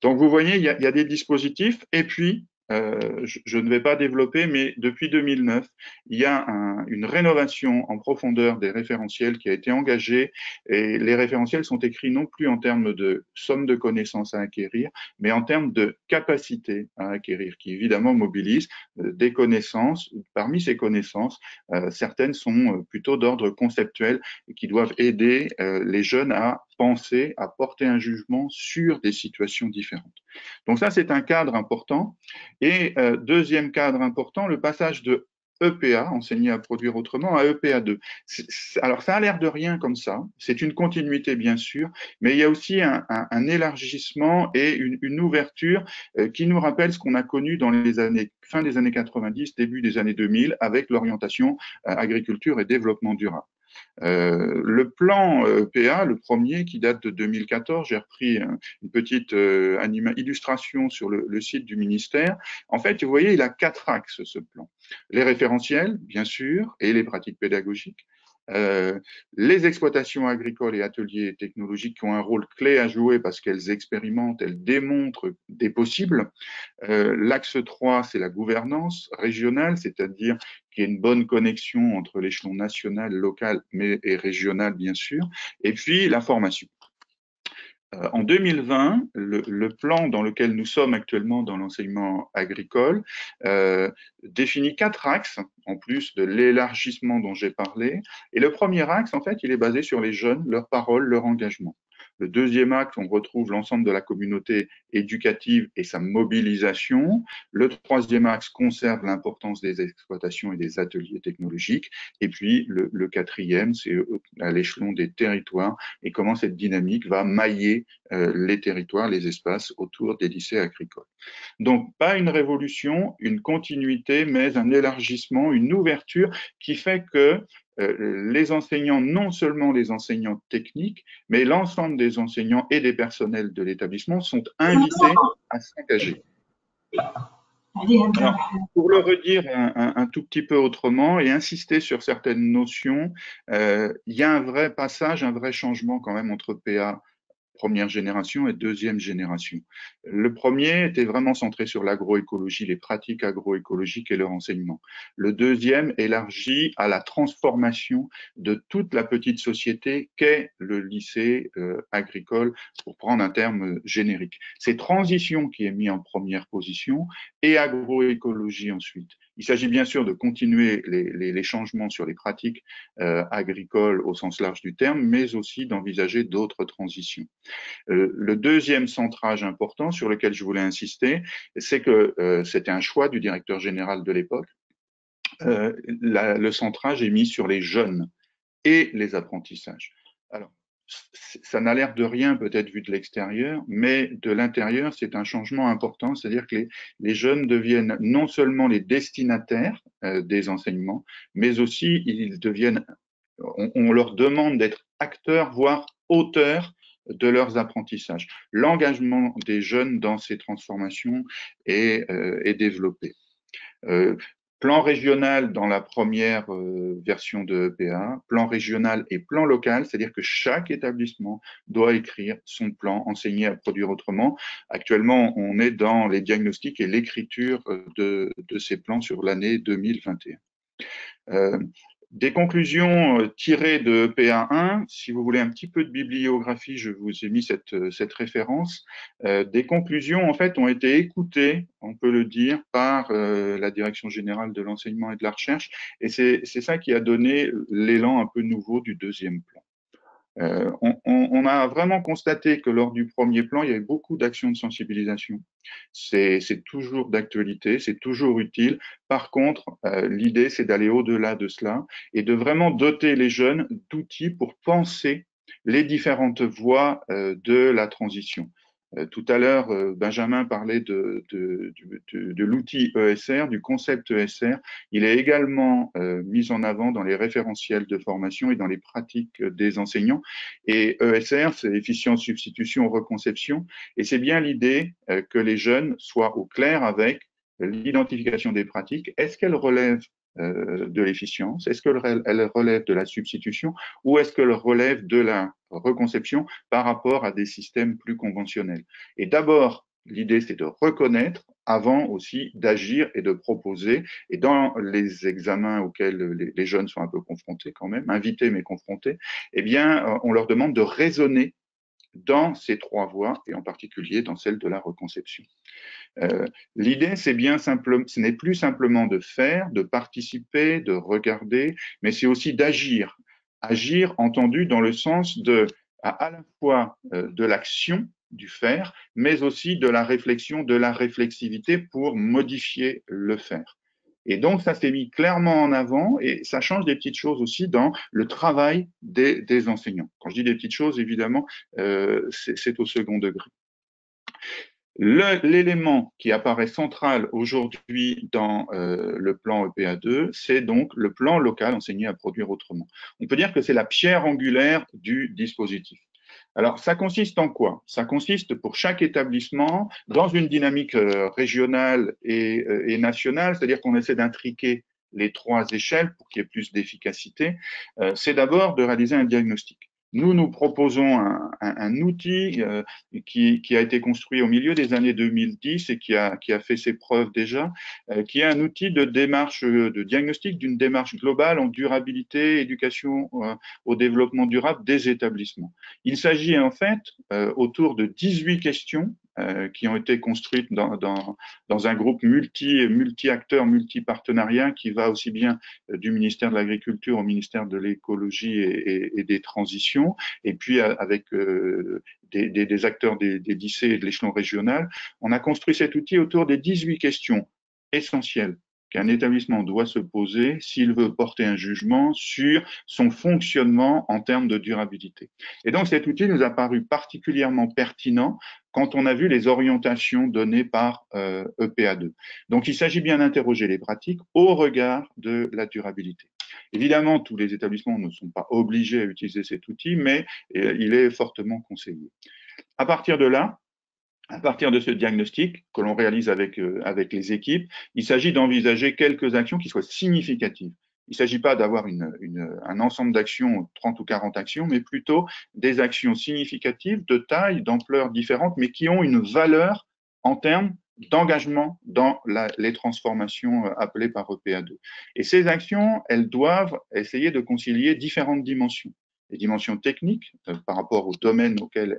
Donc, vous voyez, il y a des dispositifs, et puis, je ne vais pas développer, mais depuis 2009, il y a une rénovation en profondeur des référentiels qui a été engagée, et les référentiels sont écrits non plus en termes de somme de connaissances à acquérir, mais en termes de capacité à acquérir, qui évidemment mobilisent des connaissances. Parmi ces connaissances, certaines sont plutôt d'ordre conceptuel et qui doivent aider les jeunes à penser, à porter un jugement sur des situations différentes. Donc ça, c'est un cadre important. Et deuxième cadre important, le passage de EPA, enseigner à produire autrement, à EPA2. Alors ça a l'air de rien comme ça, c'est une continuité bien sûr, mais il y a aussi un élargissement et une ouverture qui nous rappelle ce qu'on a connu dans les années, fin des années 90, début des années 2000, avec l'orientation agriculture et développement durable. Le plan PA, le premier qui date de 2014, j'ai repris une petite illustration sur le site du ministère. En fait, vous voyez, il a 4 axes, ce plan. Les référentiels, bien sûr, et les pratiques pédagogiques. Les exploitations agricoles et ateliers technologiques qui ont un rôle clé à jouer parce qu'elles expérimentent, elles démontrent des possibles. L'axe 3, c'est la gouvernance régionale, c'est-à-dire qu'il y ait une bonne connexion entre l'échelon national, local et régional, bien sûr. Et puis, la formation. En 2020, le plan dans lequel nous sommes actuellement dans l'enseignement agricole définit 4 axes, en plus de l'élargissement dont j'ai parlé. Et le premier axe, en fait, il est basé sur les jeunes, leurs paroles, leur engagement. Le deuxième axe, on retrouve l'ensemble de la communauté éducative et sa mobilisation. Le troisième axe conserve l'importance des exploitations et des ateliers technologiques. Et puis, le quatrième, c'est à l'échelon des territoires et comment cette dynamique va mailler les territoires, les espaces autour des lycées agricoles. Donc, pas une révolution, une continuité, mais un élargissement, une ouverture qui fait que les enseignants, non seulement les enseignants techniques, mais l'ensemble des enseignants et des personnels de l'établissement sont invités à s'engager. Alors, pour le redire un tout petit peu autrement et insister sur certaines notions, il y a un vrai passage, un vrai changement quand même entre PA première génération et deuxième génération. Le premier était vraiment centré sur l'agroécologie, les pratiques agroécologiques et leur enseignement. Le deuxième élargi à la transformation de toute la petite société qu'est le lycée agricole, pour prendre un terme générique. C'est transition qui est mis en première position et agroécologie ensuite. Il s'agit bien sûr de continuer les changements sur les pratiques agricoles au sens large du terme, mais aussi d'envisager d'autres transitions. Le deuxième centrage important sur lequel je voulais insister, c'est que c'était un choix du directeur général de l'époque. Le centrage est mis sur les jeunes et les apprentissages. Alors, ça n'a l'air de rien peut-être vu de l'extérieur, mais de l'intérieur, c'est un changement important, c'est-à-dire que les jeunes deviennent non seulement les destinataires des enseignements, mais aussi ils deviennent, on leur demande d'être acteurs, voire auteurs de leurs apprentissages. L'engagement des jeunes dans ces transformations est développé. Plan régional dans la première version de EPA, plan régional et plan local, c'est-à-dire que chaque établissement doit écrire son plan, enseigner à produire autrement. Actuellement, on est dans les diagnostics et l'écriture de ces plans sur l'année 2021. Des conclusions tirées de PA1, si vous voulez un petit peu de bibliographie, je vous ai mis cette référence. Des conclusions, en fait, ont été écoutées, on peut le dire, par la Direction générale de l'enseignement et de la recherche, et c'est ça qui a donné l'élan un peu nouveau du deuxième plan. On a vraiment constaté que lors du premier plan, il y avait beaucoup d'actions de sensibilisation. C'est toujours d'actualité, c'est toujours utile. Par contre, l'idée, c'est d'aller au-delà de cela et de vraiment doter les jeunes d'outils pour penser les différentes voies de la transition. Tout à l'heure, Benjamin parlait de l'outil ESR, du concept ESR. Il est également mis en avant dans les référentiels de formation et dans les pratiques des enseignants. Et ESR, c'est efficience, substitution, reconception. Et c'est bien l'idée que les jeunes soient au clair avec l'identification des pratiques. Est-ce qu'elles relèvent de l'efficience? Est-ce qu'elle relève de la substitution ou est-ce qu'elle relève de la reconception par rapport à des systèmes plus conventionnels? Et d'abord, l'idée, c'est de reconnaître avant aussi d'agir et de proposer. Et dans les examens auxquels les jeunes sont un peu confrontés quand même, invités mais confrontés, eh bien, on leur demande de raisonner dans ces 3 voies et en particulier dans celle de la reconception. L'idée, c'est bien simplement, ce n'est plus simplement de faire, de participer, de regarder, mais c'est aussi d'agir. Agir entendu dans le sens de, à la fois de l'action, du faire, mais aussi de la réflexion, de la réflexivité pour modifier le faire. Et donc, ça s'est mis clairement en avant et ça change des petites choses aussi dans le travail des enseignants. Quand je dis des petites choses, évidemment, c'est au second degré. L'élément qui apparaît central aujourd'hui dans le plan EPA2, c'est donc le plan local enseigné à produire autrement. On peut dire que c'est la pierre angulaire du dispositif. Alors, ça consiste en quoi? Ça consiste pour chaque établissement dans une dynamique régionale et nationale, c'est-à-dire qu'on essaie d'intriquer les trois échelles pour qu'il y ait plus d'efficacité. C'est d'abord de réaliser un diagnostic. Nous proposons un outil qui a été construit au milieu des années 2010 et qui a fait ses preuves déjà, qui est un outil de démarche de diagnostic d'une démarche globale en durabilité, éducation au développement durable des établissements. Il s'agit en fait autour de 18 questions qui ont été construites dans un groupe multi-acteurs, multi-partenariats qui va aussi bien du ministère de l'Agriculture au ministère de l'Écologie et des Transitions, et puis avec des acteurs des lycées et de l'échelon régional. On a construit cet outil autour des 18 questions essentielles qu'un établissement doit se poser s'il veut porter un jugement sur son fonctionnement en termes de durabilité. Et donc cet outil nous a paru particulièrement pertinent quand on a vu les orientations données par EPA2. Donc il s'agit bien d'interroger les pratiques au regard de la durabilité. Évidemment, tous les établissements ne sont pas obligés à utiliser cet outil, mais il est fortement conseillé. À partir de là, à partir de ce diagnostic que l'on réalise avec les équipes, il s'agit d'envisager quelques actions qui soient significatives. Il ne s'agit pas d'avoir un ensemble d'actions, 30 ou 40 actions, mais plutôt des actions significatives de taille, d'ampleur différentes, mais qui ont une valeur en termes d'engagement dans les transformations appelées par EPA2. Et ces actions, elles doivent essayer de concilier différentes dimensions. Les dimensions techniques par rapport au domaine auquel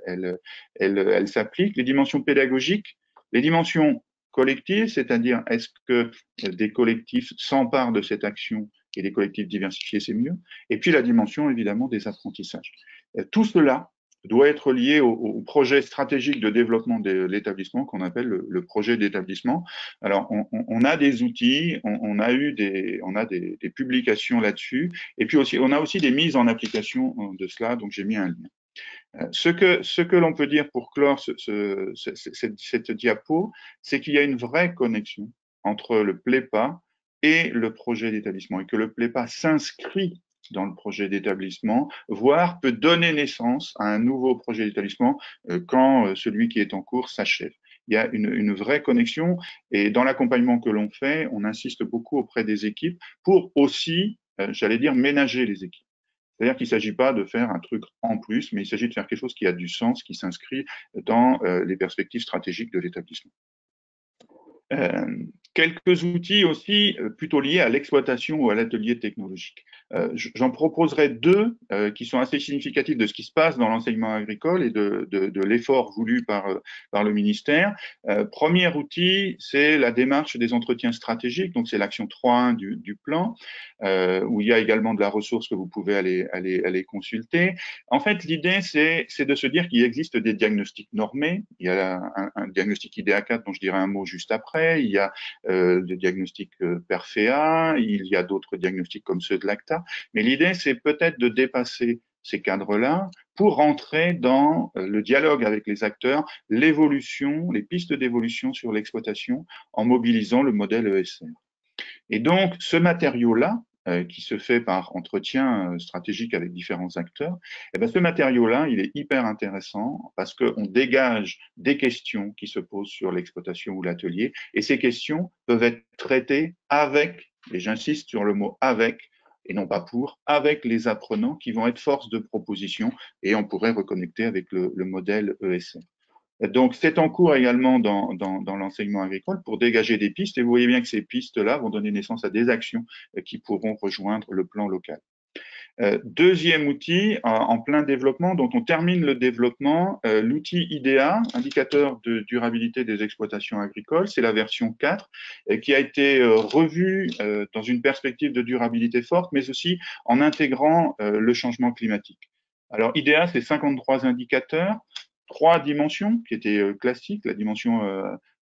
elles s'appliquent, les dimensions pédagogiques, les dimensions collectives, c'est-à-dire est-ce que des collectifs s'emparent de cette action et des collectifs diversifiés, c'est mieux, et puis la dimension évidemment des apprentissages. Tout cela doit être lié au projet stratégique de développement de l'établissement qu'on appelle le projet d'établissement. Alors, on a des outils, on a des publications là-dessus, et puis aussi, on a aussi des mises en application de cela, donc j'ai mis un lien. Ce que l'on peut dire pour clore cette diapo, c'est qu'il y a une vraie connexion entre le PLEPA et le projet d'établissement, et que le PLEPA s'inscrit dans le projet d'établissement, voire peut donner naissance à un nouveau projet d'établissement quand celui qui est en cours s'achève. Il y a une vraie connexion, et dans l'accompagnement que l'on fait, on insiste beaucoup auprès des équipes pour aussi, j'allais dire, ménager les équipes. C'est-à-dire qu'il ne s'agit pas de faire un truc en plus, mais il s'agit de faire quelque chose qui a du sens, qui s'inscrit dans les perspectives stratégiques de l'établissement. Quelques outils aussi plutôt liés à l'exploitation ou à l'atelier technologique. J'en proposerai deux qui sont assez significatifs de ce qui se passe dans l'enseignement agricole et de l'effort voulu par le ministère. Premier outil, c'est la démarche des entretiens stratégiques, donc c'est l'action 3.1 du plan, où il y a également de la ressource que vous pouvez aller consulter. En fait, l'idée, c'est de se dire qu'il existe des diagnostics normés. Il y a un diagnostic IDEA4 dont je dirai un mot juste après. Il y a des diagnostics PERFEA, il y a d'autres diagnostics comme ceux de l'ACTA. Mais l'idée, c'est peut-être de dépasser ces cadres-là pour rentrer dans le dialogue avec les acteurs, l'évolution, les pistes d'évolution sur l'exploitation en mobilisant le modèle ESR. Et donc, ce matériau-là, qui se fait par entretien stratégique avec différents acteurs, eh bien, ce matériau-là, il est hyper intéressant parce qu'on dégage des questions qui se posent sur l'exploitation ou l'atelier, et ces questions peuvent être traitées avec, et j'insiste sur le mot avec, et non pas pour, avec les apprenants qui vont être force de proposition, et on pourrait reconnecter avec le modèle ESR. Donc, c'est en cours également dans l'enseignement agricole pour dégager des pistes, et vous voyez bien que ces pistes-là vont donner naissance à des actions qui pourront rejoindre le plan local. Deuxième outil en plein développement, dont on termine le développement, l'outil IDEA, indicateur de durabilité des exploitations agricoles, c'est la version 4, qui a été revue dans une perspective de durabilité forte, mais aussi en intégrant le changement climatique. Alors, IDEA, c'est 53 indicateurs, 3 dimensions qui étaient classiques, la dimension,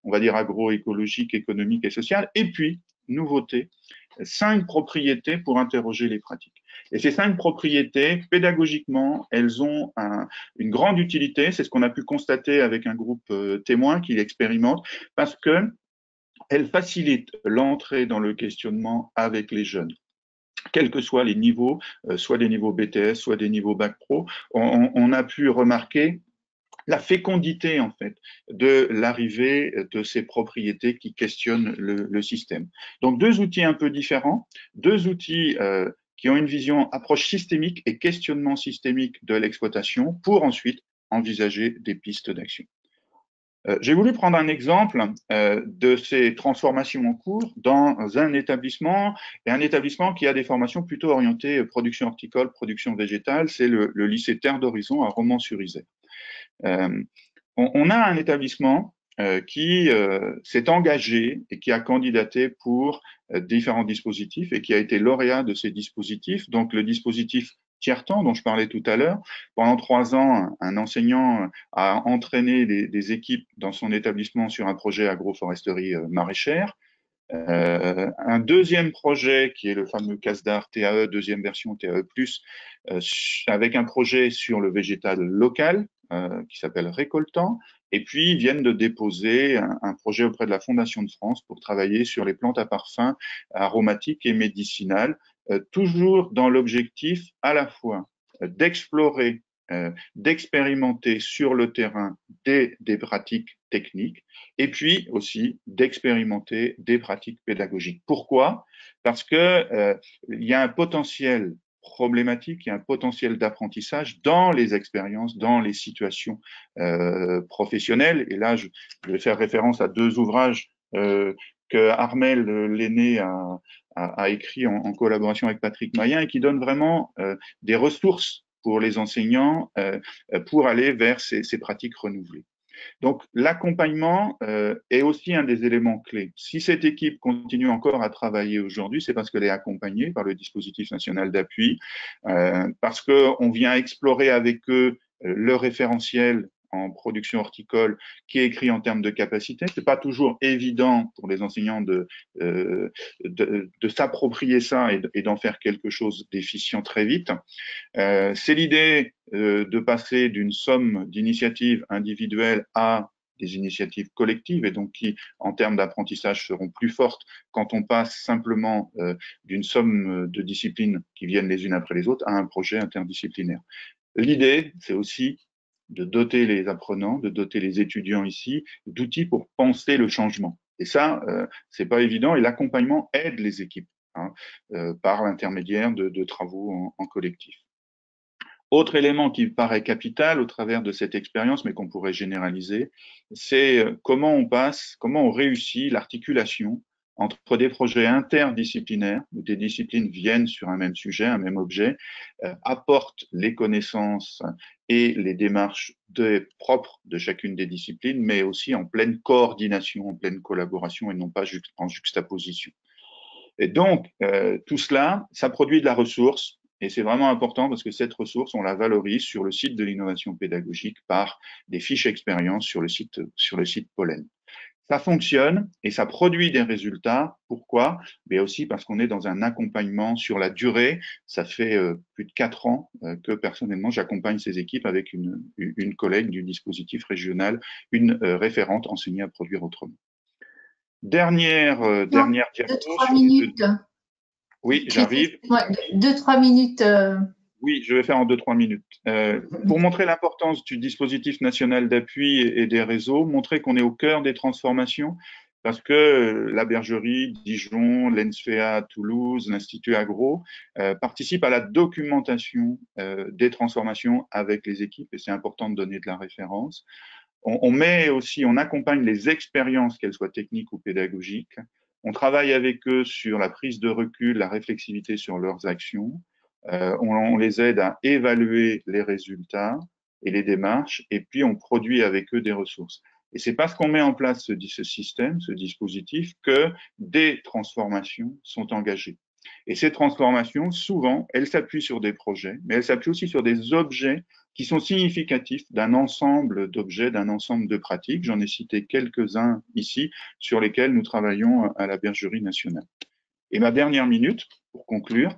on va dire, agroécologique, économique et sociale, et puis, nouveauté, 5 propriétés pour interroger les pratiques. Et ces 5 propriétés, pédagogiquement, elles ont une grande utilité. C'est ce qu'on a pu constater avec un groupe témoin qui l'expérimente, parce que elles facilitent l'entrée dans le questionnement avec les jeunes, quels que soient les niveaux, soit des niveaux BTS, soit des niveaux Bac Pro. On a pu remarquer la fécondité, en fait, de l'arrivée de ces propriétés qui questionnent le système. Donc, 2 outils un peu différents, 2 outils qui ont une vision approche systémique et questionnement systémique de l'exploitation pour ensuite envisager des pistes d'action. J'ai voulu prendre un exemple de ces transformations en cours dans un établissement, et un établissement qui a des formations plutôt orientées production horticole, production végétale, c'est le lycée Terre d'Horizon à Romans-sur-Isère. On a un établissement qui s'est engagé et qui a candidaté pour différents dispositifs et qui a été lauréat de ces dispositifs. Donc, le dispositif tiers-temps dont je parlais tout à l'heure, pendant 3 ans, un enseignant a entraîné des équipes dans son établissement sur un projet agroforesterie maraîchère. Un deuxième projet qui est le fameux CASDAR TAE, deuxième version TAE+, avec un projet sur le végétal local qui s'appelle Récoltant, et puis ils viennent de déposer un projet auprès de la Fondation de France pour travailler sur les plantes à parfum aromatiques et médicinales, toujours dans l'objectif à la fois d'explorer, d'expérimenter sur le terrain des pratiques techniques et puis aussi d'expérimenter des pratiques pédagogiques. Pourquoi? Parce que il y a un potentiel problématique, il y a un potentiel d'apprentissage dans les expériences, dans les situations professionnelles. Et là, je vais faire référence à 2 ouvrages que Armel Lenné a écrit en collaboration avec Patrick Mayen et qui donnent vraiment des ressources pour les enseignants pour aller vers ces pratiques renouvelées. Donc, l'accompagnement est aussi un des éléments clés. Si cette équipe continue encore à travailler aujourd'hui, c'est parce qu'elle est accompagnée par le dispositif national d'appui, parce qu'on vient explorer avec eux le référentiel en production horticole qui est écrit en termes de capacité. C'est pas toujours évident pour les enseignants de s'approprier ça et d'en faire quelque chose d'efficient très vite. C'est l'idée de passer d'une somme d'initiatives individuelles à des initiatives collectives et donc qui, en termes d'apprentissage, seront plus fortes quand on passe simplement d'une somme de disciplines qui viennent les unes après les autres à un projet interdisciplinaire. L'idée, c'est aussi de doter les apprenants, de doter les étudiants ici d'outils pour penser le changement. Et ça, c'est pas évident et l'accompagnement aide les équipes par l'intermédiaire de travaux en collectif. Autre élément qui paraît capital au travers de cette expérience, mais qu'on pourrait généraliser, c'est comment on réussit l'articulation entre des projets interdisciplinaires, où des disciplines viennent sur un même sujet, un même objet, apportent les connaissances et les démarches propres de chacune des disciplines, mais aussi en pleine coordination, en pleine collaboration et non pas en juxtaposition. Et donc, tout cela, ça produit de la ressource. Et c'est vraiment important parce que cette ressource, on la valorise sur le site de l'innovation pédagogique par des fiches expériences sur le site Pollen. Ça fonctionne et ça produit des résultats. Pourquoi? Mais aussi parce qu'on est dans un accompagnement sur la durée. Ça fait plus de 4 ans que personnellement, j'accompagne ces équipes avec une collègue du dispositif régional, une référente enseignée à produire autrement. Dernière diapo. 2-3 minutes. Oui, j'arrive. 2-3 minutes. Oui, je vais faire en 2-3 minutes. Pour montrer l'importance du dispositif national d'appui et des réseaux, montrer qu'on est au cœur des transformations, parce que la Bergerie, Dijon, l'ENSFEA, Toulouse, l'Institut Agro participent à la documentation des transformations avec les équipes, et c'est important de donner de la référence. On accompagne les expériences, qu'elles soient techniques ou pédagogiques. On travaille avec eux sur la prise de recul, la réflexivité sur leurs actions. On les aide à évaluer les résultats et les démarches, et puis on produit avec eux des ressources. Et c'est parce qu'on met en place ce système, ce dispositif, que des transformations sont engagées. Et ces transformations, souvent, elles s'appuient sur des projets, mais elles s'appuient aussi sur des objets qui sont significatifs d'un ensemble d'objets, d'un ensemble de pratiques. J'en ai cité quelques-uns ici sur lesquels nous travaillons à la Bergerie nationale. Et ma dernière minute, pour conclure,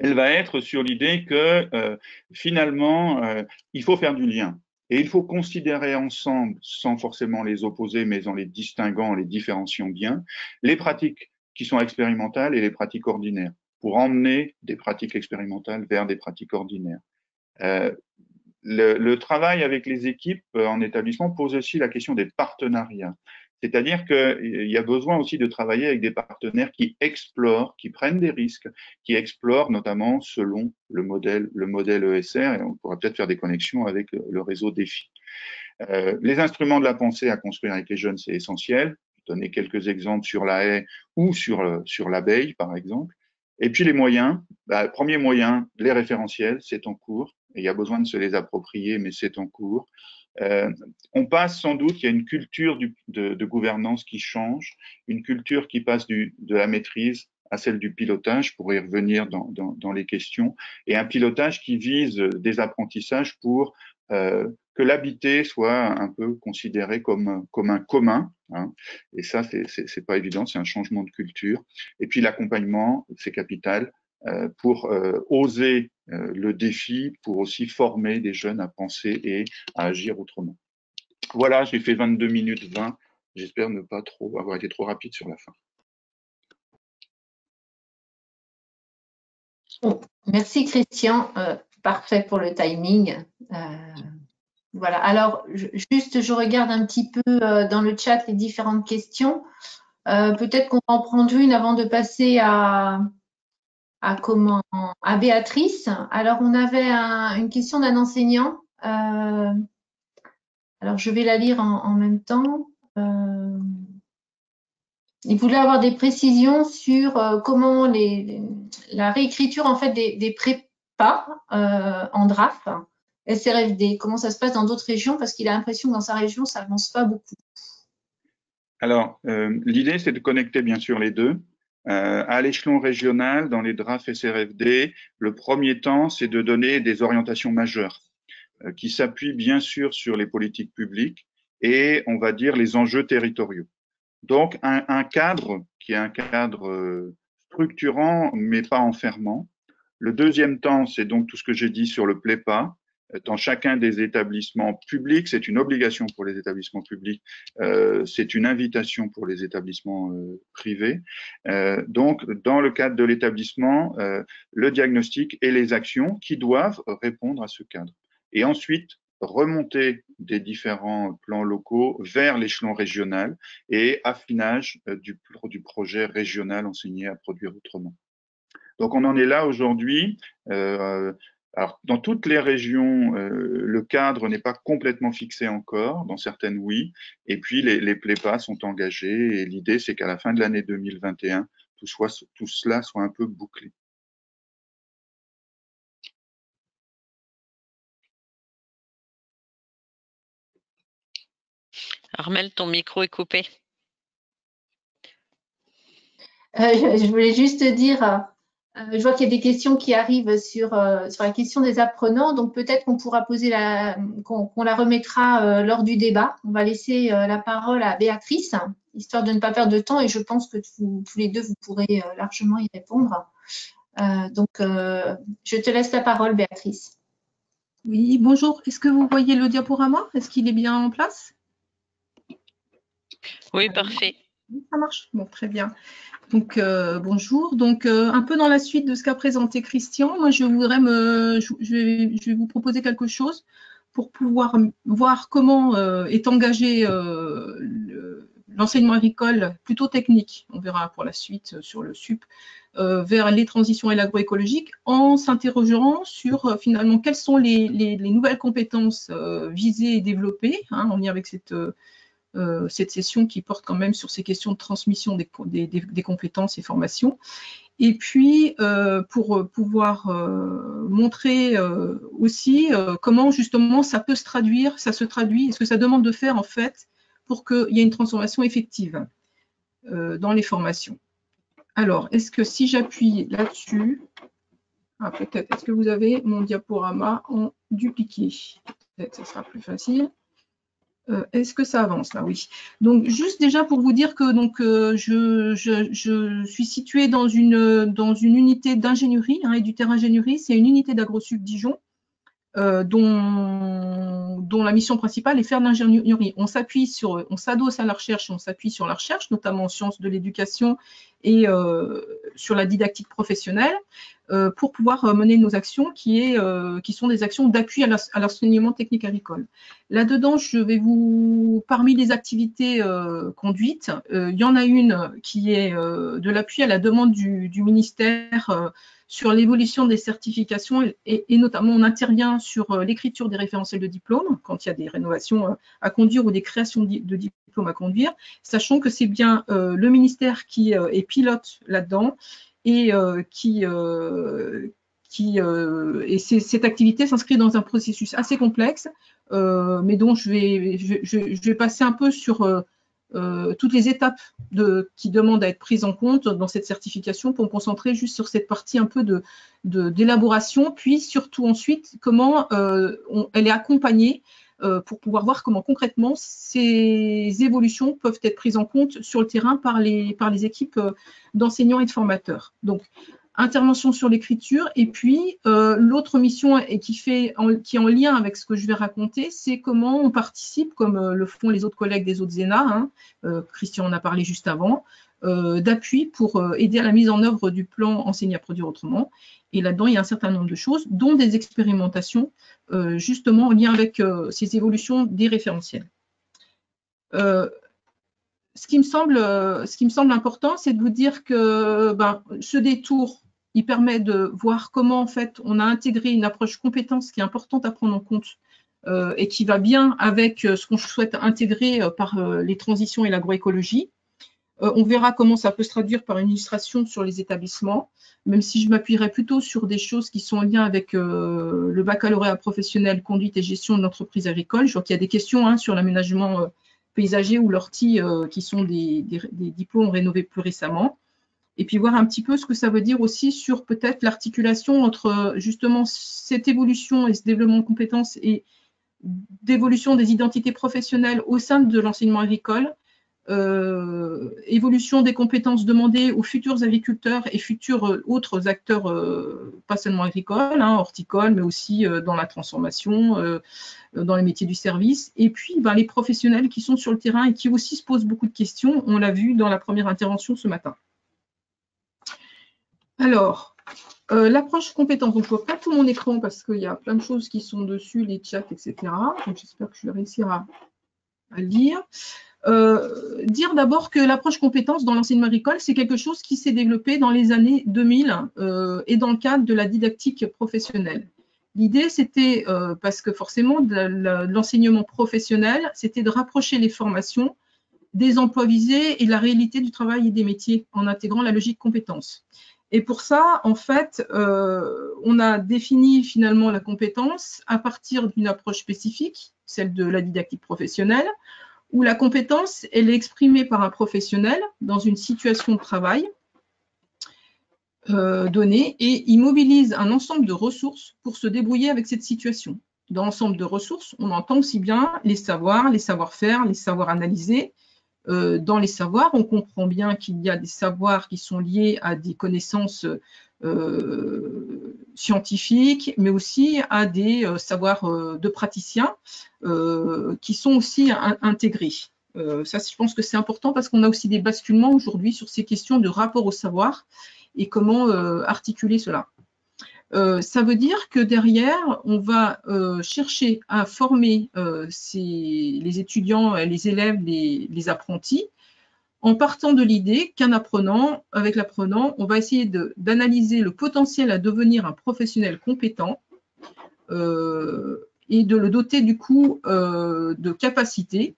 Elle va être sur l'idée que finalement, il faut faire du lien. Et il faut considérer ensemble, sans forcément les opposer, mais en les distinguant, en les différenciant bien, les pratiques qui sont expérimentales et les pratiques ordinaires, pour emmener des pratiques expérimentales vers des pratiques ordinaires. Le travail avec les équipes en établissement pose aussi la question des partenariats. C'est-à-dire qu'il y a besoin aussi de travailler avec des partenaires qui explorent, qui prennent des risques, qui explorent notamment selon le modèle ESR, et on pourra peut-être faire des connexions avec le réseau DEFI. Les instruments de la pensée à construire avec les jeunes, c'est essentiel. Je vais donner quelques exemples sur la haie ou sur l'abeille, par exemple. Et puis les moyens, premier moyen, les référentiels, c'est en cours. Et il y a besoin de se les approprier, mais c'est en cours. On passe sans doute, il y a une culture de gouvernance qui change, une culture qui passe de la maîtrise à celle du pilotage, pour y revenir dans les questions, et un pilotage qui vise des apprentissages pour que l'habité soit un peu considéré comme un commun, hein. Et ça, c'est pas évident, c'est un changement de culture. Et puis l'accompagnement, c'est capital. Pour oser le défi, pour aussi former des jeunes à penser et à agir autrement. Voilà, j'ai fait 22 minutes 20. J'espère ne pas avoir été trop rapide sur la fin. Merci Christian, parfait pour le timing. Voilà, alors je regarde un petit peu dans le chat les différentes questions. Peut-être qu'on va en prendre une avant de passer à Béatrice. Alors, on avait une question d'un enseignant. Alors, je vais la lire en même temps. Il voulait avoir des précisions sur comment la réécriture en fait des prépas en draft, SRFD, comment ça se passe dans d'autres régions, parce qu'il a l'impression que dans sa région, ça n'avance pas beaucoup. Alors, l'idée, c'est de connecter bien sûr les deux. À l'échelon régional, dans les drafts SRFD, le premier temps, c'est de donner des orientations majeures qui s'appuient bien sûr sur les politiques publiques et, on va dire, les enjeux territoriaux. Donc, un cadre qui est un cadre structurant, mais pas enfermant. Le deuxième temps, c'est donc tout ce que j'ai dit sur le PLEPA. Dans chacun des établissements publics, c'est une obligation pour les établissements publics, c'est une invitation pour les établissements privés. Donc, dans le cadre de l'établissement, le diagnostic et les actions qui doivent répondre à ce cadre. Et ensuite, remonter des différents plans locaux vers l'échelon régional et affinage du projet régional enseigné à produire autrement. Donc, on en est là aujourd'hui. Alors, dans toutes les régions, le cadre n'est pas complètement fixé encore, dans certaines, oui. Et puis, les PLEPA sont engagés et l'idée, c'est qu'à la fin de l'année 2021, tout cela soit un peu bouclé. Armelle, ton micro est coupé. Je voulais juste dire, je vois qu'il y a des questions qui arrivent sur la question des apprenants, donc peut-être qu'on pourra qu'on la remettra lors du débat. On va laisser la parole à Béatrice, histoire de ne pas perdre de temps, et je pense que tous les deux, vous pourrez largement y répondre. Donc, je te laisse la parole, Béatrice. Oui, bonjour. Est-ce que vous voyez le diaporama? Est-ce qu'il est bien en place? Oui, parfait. Ça marche. Bon, très bien. Donc, bonjour. Donc, un peu dans la suite de ce qu'a présenté Christian, moi, je vais vous proposer quelque chose pour pouvoir voir comment est engagé l'enseignement agricole plutôt technique, on verra pour la suite sur le SUP, vers les transitions et l'agroécologique, en s'interrogeant sur finalement quelles sont les nouvelles compétences visées et développées, hein, en lien avec cette session qui porte quand même sur ces questions de transmission des compétences et formations. Et puis, pour pouvoir montrer aussi comment justement ça peut se traduire, ça se traduit, et ce que ça demande de faire en fait pour qu'il y ait une transformation effective dans les formations. Alors, est-ce que si j'appuie là-dessus, peut-être, est-ce que vous avez mon diaporama en dupliqué? Peut-être que ce sera plus facile. Est-ce que ça avance là? Oui. Donc, juste déjà pour vous dire que donc, je suis située dans une unité d'ingénierie, hein, éduterre-ingénierie. C'est une unité d'AgroSup Dijon dont la mission principale est faire de l'ingénierie. On s'adosse à la recherche, on s'appuie sur la recherche, notamment en sciences de l'éducation et sur la didactique professionnelle, pour pouvoir mener nos actions qui sont des actions d'appui à l'enseignement technique agricole. Là-dedans, parmi les activités conduites, il y en a une qui est de l'appui à la demande du ministère sur l'évolution des certifications et notamment on intervient sur l'écriture des référentiels de diplômes quand il y a des rénovations à conduire ou des créations de diplômes à conduire, sachant que c'est bien le ministère qui est pilote là-dedans et cette activité s'inscrit dans un processus assez complexe, mais dont je vais passer un peu sur toutes les étapes qui demandent à être prises en compte dans cette certification pour me concentrer juste sur cette partie un peu d'élaboration, puis surtout ensuite comment elle est accompagnée pour pouvoir voir comment concrètement ces évolutions peuvent être prises en compte sur le terrain par les équipes d'enseignants et de formateurs. Donc, intervention sur l'écriture, et puis l'autre mission qui est en lien avec ce que je vais raconter, c'est comment on participe, comme le font les autres collègues des autres ENA, Christian en a parlé juste avant, d'appui pour aider à la mise en œuvre du plan Enseigner à produire autrement. Et là-dedans, il y a un certain nombre de choses, dont des expérimentations, justement en lien avec ces évolutions des référentiels. Ce qui me semble important, c'est de vous dire que ce détour, il permet de voir comment en fait on a intégré une approche compétence qui est importante à prendre en compte et qui va bien avec ce qu'on souhaite intégrer par les transitions et l'agroécologie. On verra comment ça peut se traduire par une illustration sur les établissements, même si je m'appuierai plutôt sur des choses qui sont en lien avec le baccalauréat professionnel, conduite et gestion de l'entreprise agricole. Je vois qu'il y a des questions sur l'aménagement paysager ou l'ortie, qui sont des diplômes rénovés plus récemment. Et puis voir un petit peu ce que ça veut dire aussi sur peut-être l'articulation entre justement cette évolution et ce développement de compétences et d'évolution des identités professionnelles au sein de l'enseignement agricole, évolution des compétences demandées aux futurs agriculteurs et futurs autres acteurs, pas seulement agricoles, horticoles, mais aussi dans la transformation, dans les métiers du service, et puis les professionnels qui sont sur le terrain et qui aussi se posent beaucoup de questions, on l'a vu dans la première intervention ce matin. Alors, l'approche compétence, donc je ne vois pas tout mon écran parce qu'il y a plein de choses qui sont dessus, les chats, etc. Donc j'espère que je vais réussir à lire. Dire d'abord que l'approche compétence dans l'enseignement agricole, c'est quelque chose qui s'est développé dans les années 2000 et dans le cadre de la didactique professionnelle. L'idée, c'était, parce que forcément, de l'enseignement professionnel, c'était de rapprocher les formations des emplois visés et de la réalité du travail et des métiers en intégrant la logique compétence. Et pour ça, en fait, on a défini finalement la compétence à partir d'une approche spécifique, celle de la didactique professionnelle, où la compétence, elle est exprimée par un professionnel dans une situation de travail donnée et il mobilise un ensemble de ressources pour se débrouiller avec cette situation. Dans l'ensemble de ressources, on entend aussi bien les savoirs, les savoir-faire, les savoirs analysés. Dans les savoirs, on comprend bien qu'il y a des savoirs qui sont liés à des connaissances scientifiques, mais aussi à des savoirs de praticiens qui sont aussi intégrés. Ça, je pense que c'est important parce qu'on a aussi des basculements aujourd'hui sur ces questions de rapport au savoir et comment articuler cela. Ça veut dire que derrière, on va chercher à former les étudiants, les élèves, les apprentis, en partant de l'idée qu'un apprenant, avec l'apprenant, on va essayer d'analyser le potentiel à devenir un professionnel compétent et de le doter du coup de capacités.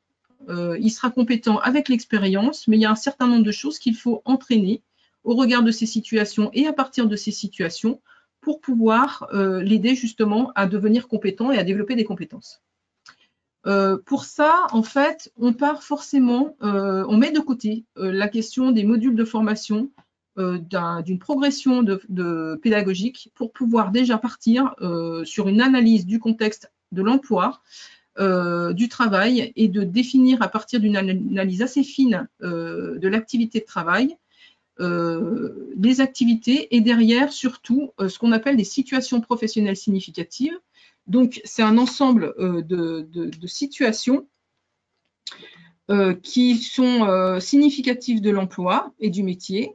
Il sera compétent avec l'expérience, mais il y a un certain nombre de choses qu'il faut entraîner au regard de ces situations et à partir de ces situations pour pouvoir l'aider justement à devenir compétent et à développer des compétences. Pour ça, en fait, on part forcément, on met de côté la question des modules de formation, d'une progression pédagogique pour pouvoir déjà partir sur une analyse du contexte de l'emploi du travail et de définir à partir d'une analyse assez fine de l'activité de travail, les activités et derrière surtout ce qu'on appelle des situations professionnelles significatives. Donc c'est un ensemble de situations qui sont significatives de l'emploi et du métier.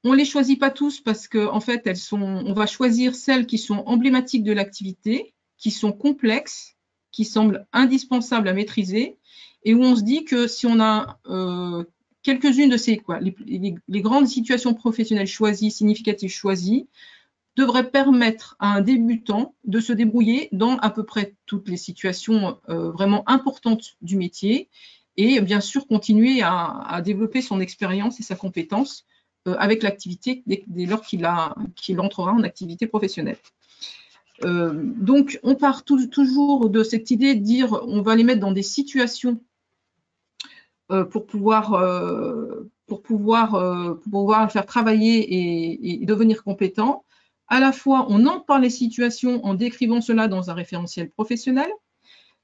On ne les choisit pas tous parce qu'en fait, on va choisir celles qui sont emblématiques de l'activité, qui sont complexes, qui semblent indispensables à maîtriser, et où on se dit que si on a quelques-unes de ces, les grandes situations professionnelles choisies, significatives choisies, devraient permettre à un débutant de se débrouiller dans à peu près toutes les situations vraiment importantes du métier, et bien sûr continuer à développer son expérience et sa compétence avec l'activité dès lors qu'il entrera en activité professionnelle. Donc, on part toujours de cette idée de dire on va les mettre dans des situations pour pouvoir faire travailler et devenir compétent. À la fois, on entre par les situations en décrivant cela dans un référentiel professionnel,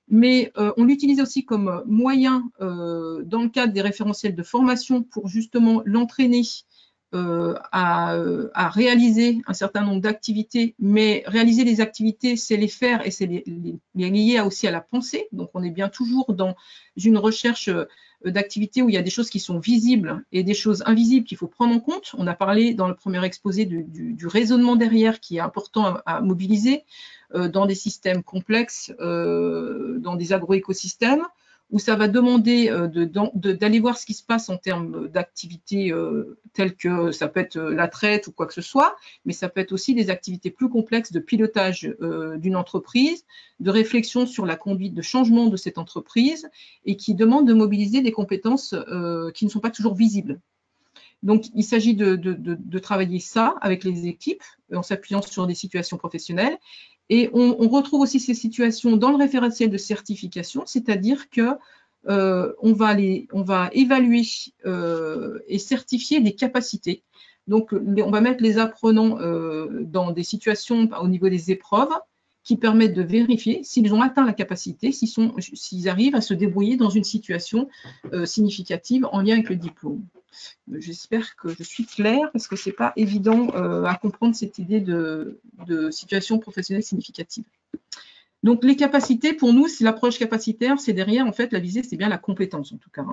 mais on l'utilise aussi comme moyen dans le cadre des référentiels de formation pour justement l'entraîner à réaliser un certain nombre d'activités, mais réaliser les activités, c'est les faire et c'est les lier aussi à la pensée. Donc, on est bien toujours dans une recherche d'activités où il y a des choses qui sont visibles et des choses invisibles qu'il faut prendre en compte. On a parlé dans le premier exposé du raisonnement derrière qui est important à mobiliser dans des systèmes complexes, dans des agroécosystèmes, où ça va demander d'aller voir ce qui se passe en termes d'activités telles que ça peut être la traite ou quoi que ce soit, mais ça peut être aussi des activités plus complexes de pilotage d'une entreprise, de réflexion sur la conduite de changement de cette entreprise et qui demandent de mobiliser des compétences qui ne sont pas toujours visibles. Donc, il s'agit de travailler ça avec les équipes en s'appuyant sur des situations professionnelles. Et on retrouve aussi ces situations dans le référentiel de certification, c'est-à-dire que on va évaluer et certifier des capacités. Donc, on va mettre les apprenants dans des situations au niveau des épreuves qui permettent de vérifier s'ils ont atteint la capacité, s'ils arrivent à se débrouiller dans une situation significative en lien avec le diplôme. J'espère que je suis claire parce que ce n'est pas évident à comprendre cette idée de situation professionnelle significative. Donc, les capacités, pour nous, c'est l'approche capacitaire, c'est derrière, en fait, la visée, c'est bien la compétence, en tout cas.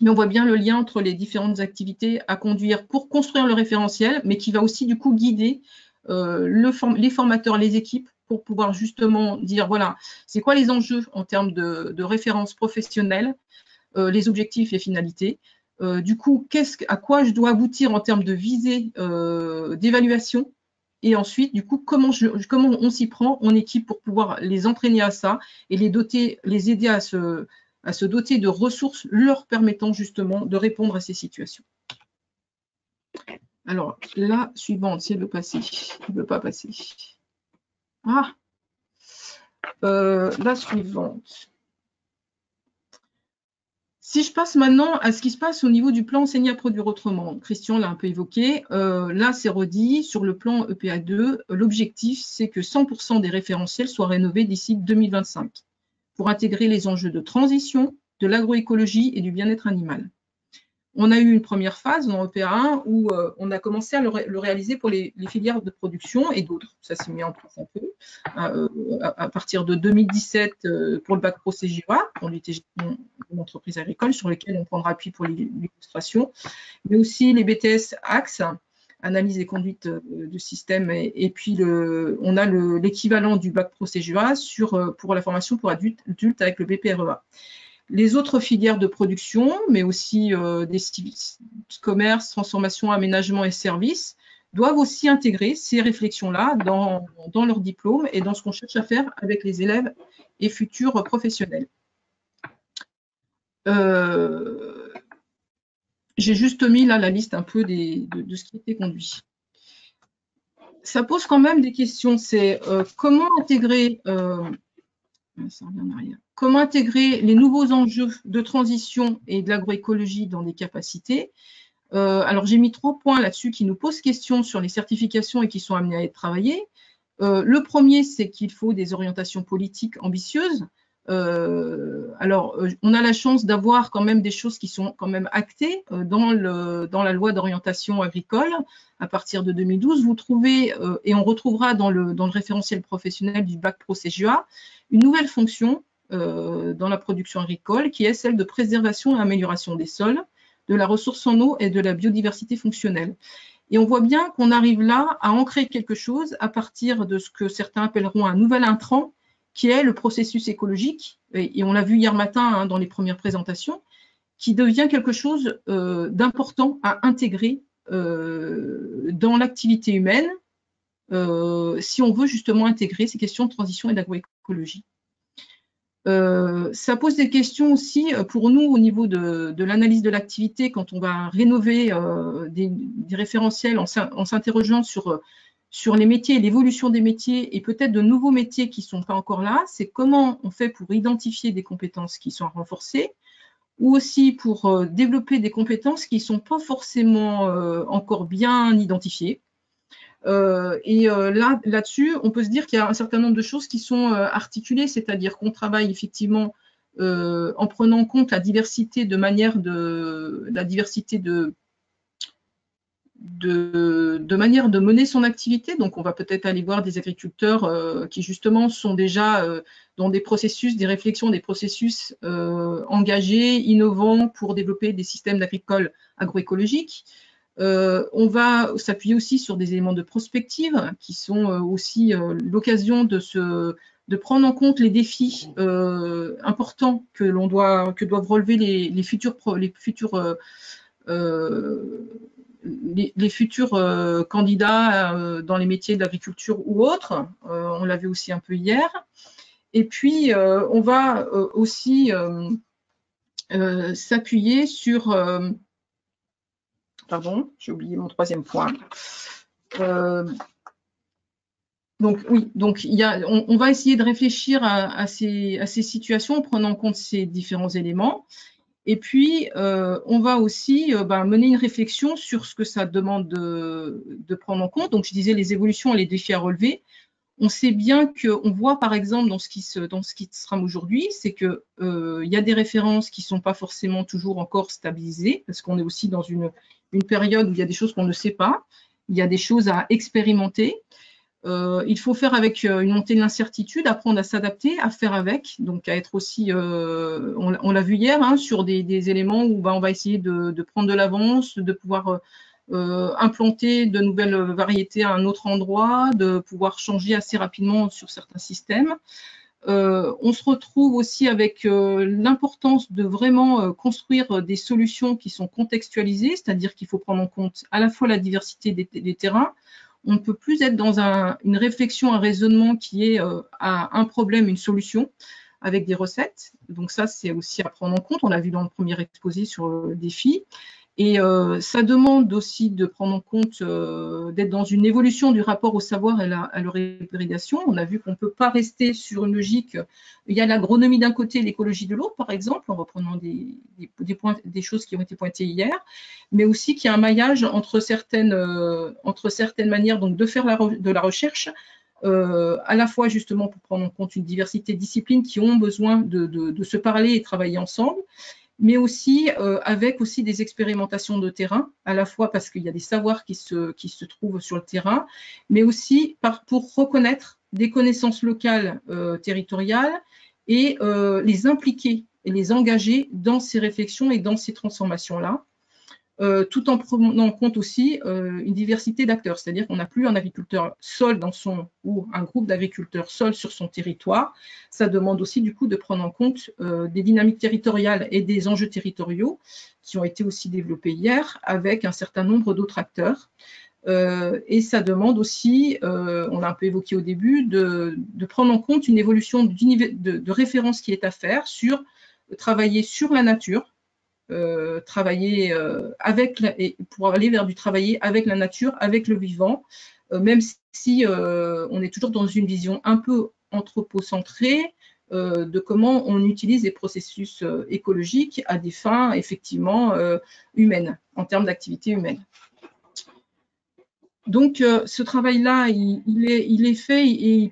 Mais on voit bien le lien entre les différentes activités à conduire pour construire le référentiel, mais qui va aussi, du coup, guider les formateurs, les équipes, pour pouvoir justement dire, voilà, c'est quoi les enjeux en termes de référence professionnelle, les objectifs et finalités. Du coup, à quoi je dois aboutir en termes de visée d'évaluation et ensuite, du coup, comment on s'y prend en équipe pour pouvoir les entraîner à ça et les aider à se doter de ressources leur permettant justement de répondre à ces situations. Alors, la suivante, si elle veut passer, elle ne veut pas passer. Ah, la suivante. Si je passe maintenant à ce qui se passe au niveau du plan enseigner à produire autrement, Christian l'a un peu évoqué, là c'est redit, sur le plan EPA2, l'objectif c'est que 100% des référentiels soient rénovés d'ici 2025 pour intégrer les enjeux de transition, de l'agroécologie et du bien-être animal. On a eu une première phase dans EPA1 où on a commencé à le réaliser pour les filières de production et d'autres. Ça s'est mis en place un peu. À partir de 2017, pour le bac pro CGA, pour l'UTG d'entreprise agricole, sur lequel on prendra appui pour l'illustration, mais aussi les BTS Axe, analyse et conduite du système, et puis on a l'équivalent du bac pro CGA pour la formation pour adultes avec le BPREA. Les autres filières de production, mais aussi des commerces, transformation, aménagement et services, doivent aussi intégrer ces réflexions-là dans leur diplôme et dans ce qu'on cherche à faire avec les élèves et futurs professionnels. J'ai juste mis là la liste un peu de ce qui a été conduit. Ça pose quand même des questions, c'est comment intégrer... ça revient en arrière. Comment intégrer les nouveaux enjeux de transition et de l'agroécologie dans les capacités? Alors, j'ai mis 3 points là-dessus qui nous posent question sur les certifications et qui sont amenés à être travaillés. Le premier, c'est qu'il faut des orientations politiques ambitieuses On a la chance d'avoir quand même des choses qui sont quand même actées dans la loi d'orientation agricole à partir de 2012. Vous trouvez, et on retrouvera dans le référentiel professionnel du bac pro CGA, une nouvelle fonction dans la production agricole qui est celle de préservation et amélioration des sols, de la ressource en eau et de la biodiversité fonctionnelle. Et on voit bien qu'on arrive là à ancrer quelque chose à partir de ce que certains appelleront un nouvel intrant, qui est le processus écologique, et on l'a vu hier matin hein, dans les premières présentations, qui devient quelque chose d'important à intégrer dans l'activité humaine, si on veut justement intégrer ces questions de transition et d'agroécologie. Ça pose des questions aussi pour nous au niveau de l'analyse de l'activité quand on va rénover des référentiels en s'interrogeant sur les métiers, l'évolution des métiers et peut-être de nouveaux métiers qui ne sont pas encore là. C'est comment on fait pour identifier des compétences qui sont renforcées ou aussi pour développer des compétences qui ne sont pas forcément encore bien identifiées. Là-dessus, on peut se dire qu'il y a un certain nombre de choses qui sont articulées, c'est-à-dire qu'on travaille effectivement en prenant en compte la diversité de manière de mener son activité. Donc, on va peut-être aller voir des agriculteurs qui justement sont déjà dans des processus, des réflexions, des processus engagés, innovants pour développer des systèmes agroécologiques. On va s'appuyer aussi sur des éléments de prospective qui sont aussi l'occasion de prendre en compte les défis importants que doivent relever les futurs candidats dans les métiers de l'agriculture ou autres. On l'a vu aussi un peu hier. Et puis, on va aussi s'appuyer sur... Pardon, j'ai oublié mon troisième point. Donc oui, on va essayer de réfléchir à ces situations en prenant en compte ces différents éléments. Et puis, on va aussi mener une réflexion sur ce que ça demande de prendre en compte. Donc, je disais les évolutions et les défis à relever. On sait bien qu'on voit, par exemple, dans ce qui se trame aujourd'hui, c'est qu'il y a des références qui ne sont pas forcément toujours encore stabilisées, parce qu'on est aussi dans une période où il y a des choses qu'on ne sait pas, il y a des choses à expérimenter. Il faut faire avec une montée de l'incertitude, apprendre à s'adapter, à faire avec, donc à être aussi, on l'a vu hier, hein, sur des éléments où on va essayer de prendre de l'avance, de pouvoir implanter de nouvelles variétés à un autre endroit, de pouvoir changer assez rapidement sur certains systèmes. On se retrouve aussi avec l'importance de vraiment construire des solutions qui sont contextualisées, c'est-à-dire qu'il faut prendre en compte à la fois la diversité des terrains. On ne peut plus être dans une réflexion, un raisonnement qui est à un problème, une solution, avec des recettes. Donc ça, c'est aussi à prendre en compte. On l'a vu dans le premier exposé sur le défi. Et ça demande aussi de prendre en compte, d'être dans une évolution du rapport au savoir et à leur hybridation. On a vu qu'on ne peut pas rester sur une logique. Il y a l'agronomie d'un côté et l'écologie de l'autre, par exemple, en reprenant des choses qui ont été pointées hier, mais aussi qu'il y a un maillage entre certaines manières donc, de faire de la recherche, à la fois justement pour prendre en compte une diversité de disciplines qui ont besoin de se parler et travailler ensemble, mais aussi avec aussi des expérimentations de terrain, à la fois parce qu'il y a des savoirs qui se trouvent sur le terrain, mais aussi pour reconnaître des connaissances locales territoriales et les impliquer et les engager dans ces réflexions et dans ces transformations-là, tout en prenant en compte aussi une diversité d'acteurs, c'est-à-dire qu'on n'a plus un agriculteur seul ou un groupe d'agriculteurs seul sur son territoire. Ça demande aussi du coup de prendre en compte des dynamiques territoriales et des enjeux territoriaux qui ont été aussi développés hier avec un certain nombre d'autres acteurs. Et ça demande aussi, on l'a un peu évoqué au début, de prendre en compte une évolution de référence qui est à faire travailler sur la nature, travailler pour aller vers du travailler avec la nature, avec le vivant, même si on est toujours dans une vision un peu anthropocentrée de comment on utilise les processus écologiques à des fins effectivement humaines, en termes d'activité humaine. Donc, ce travail-là, il est fait et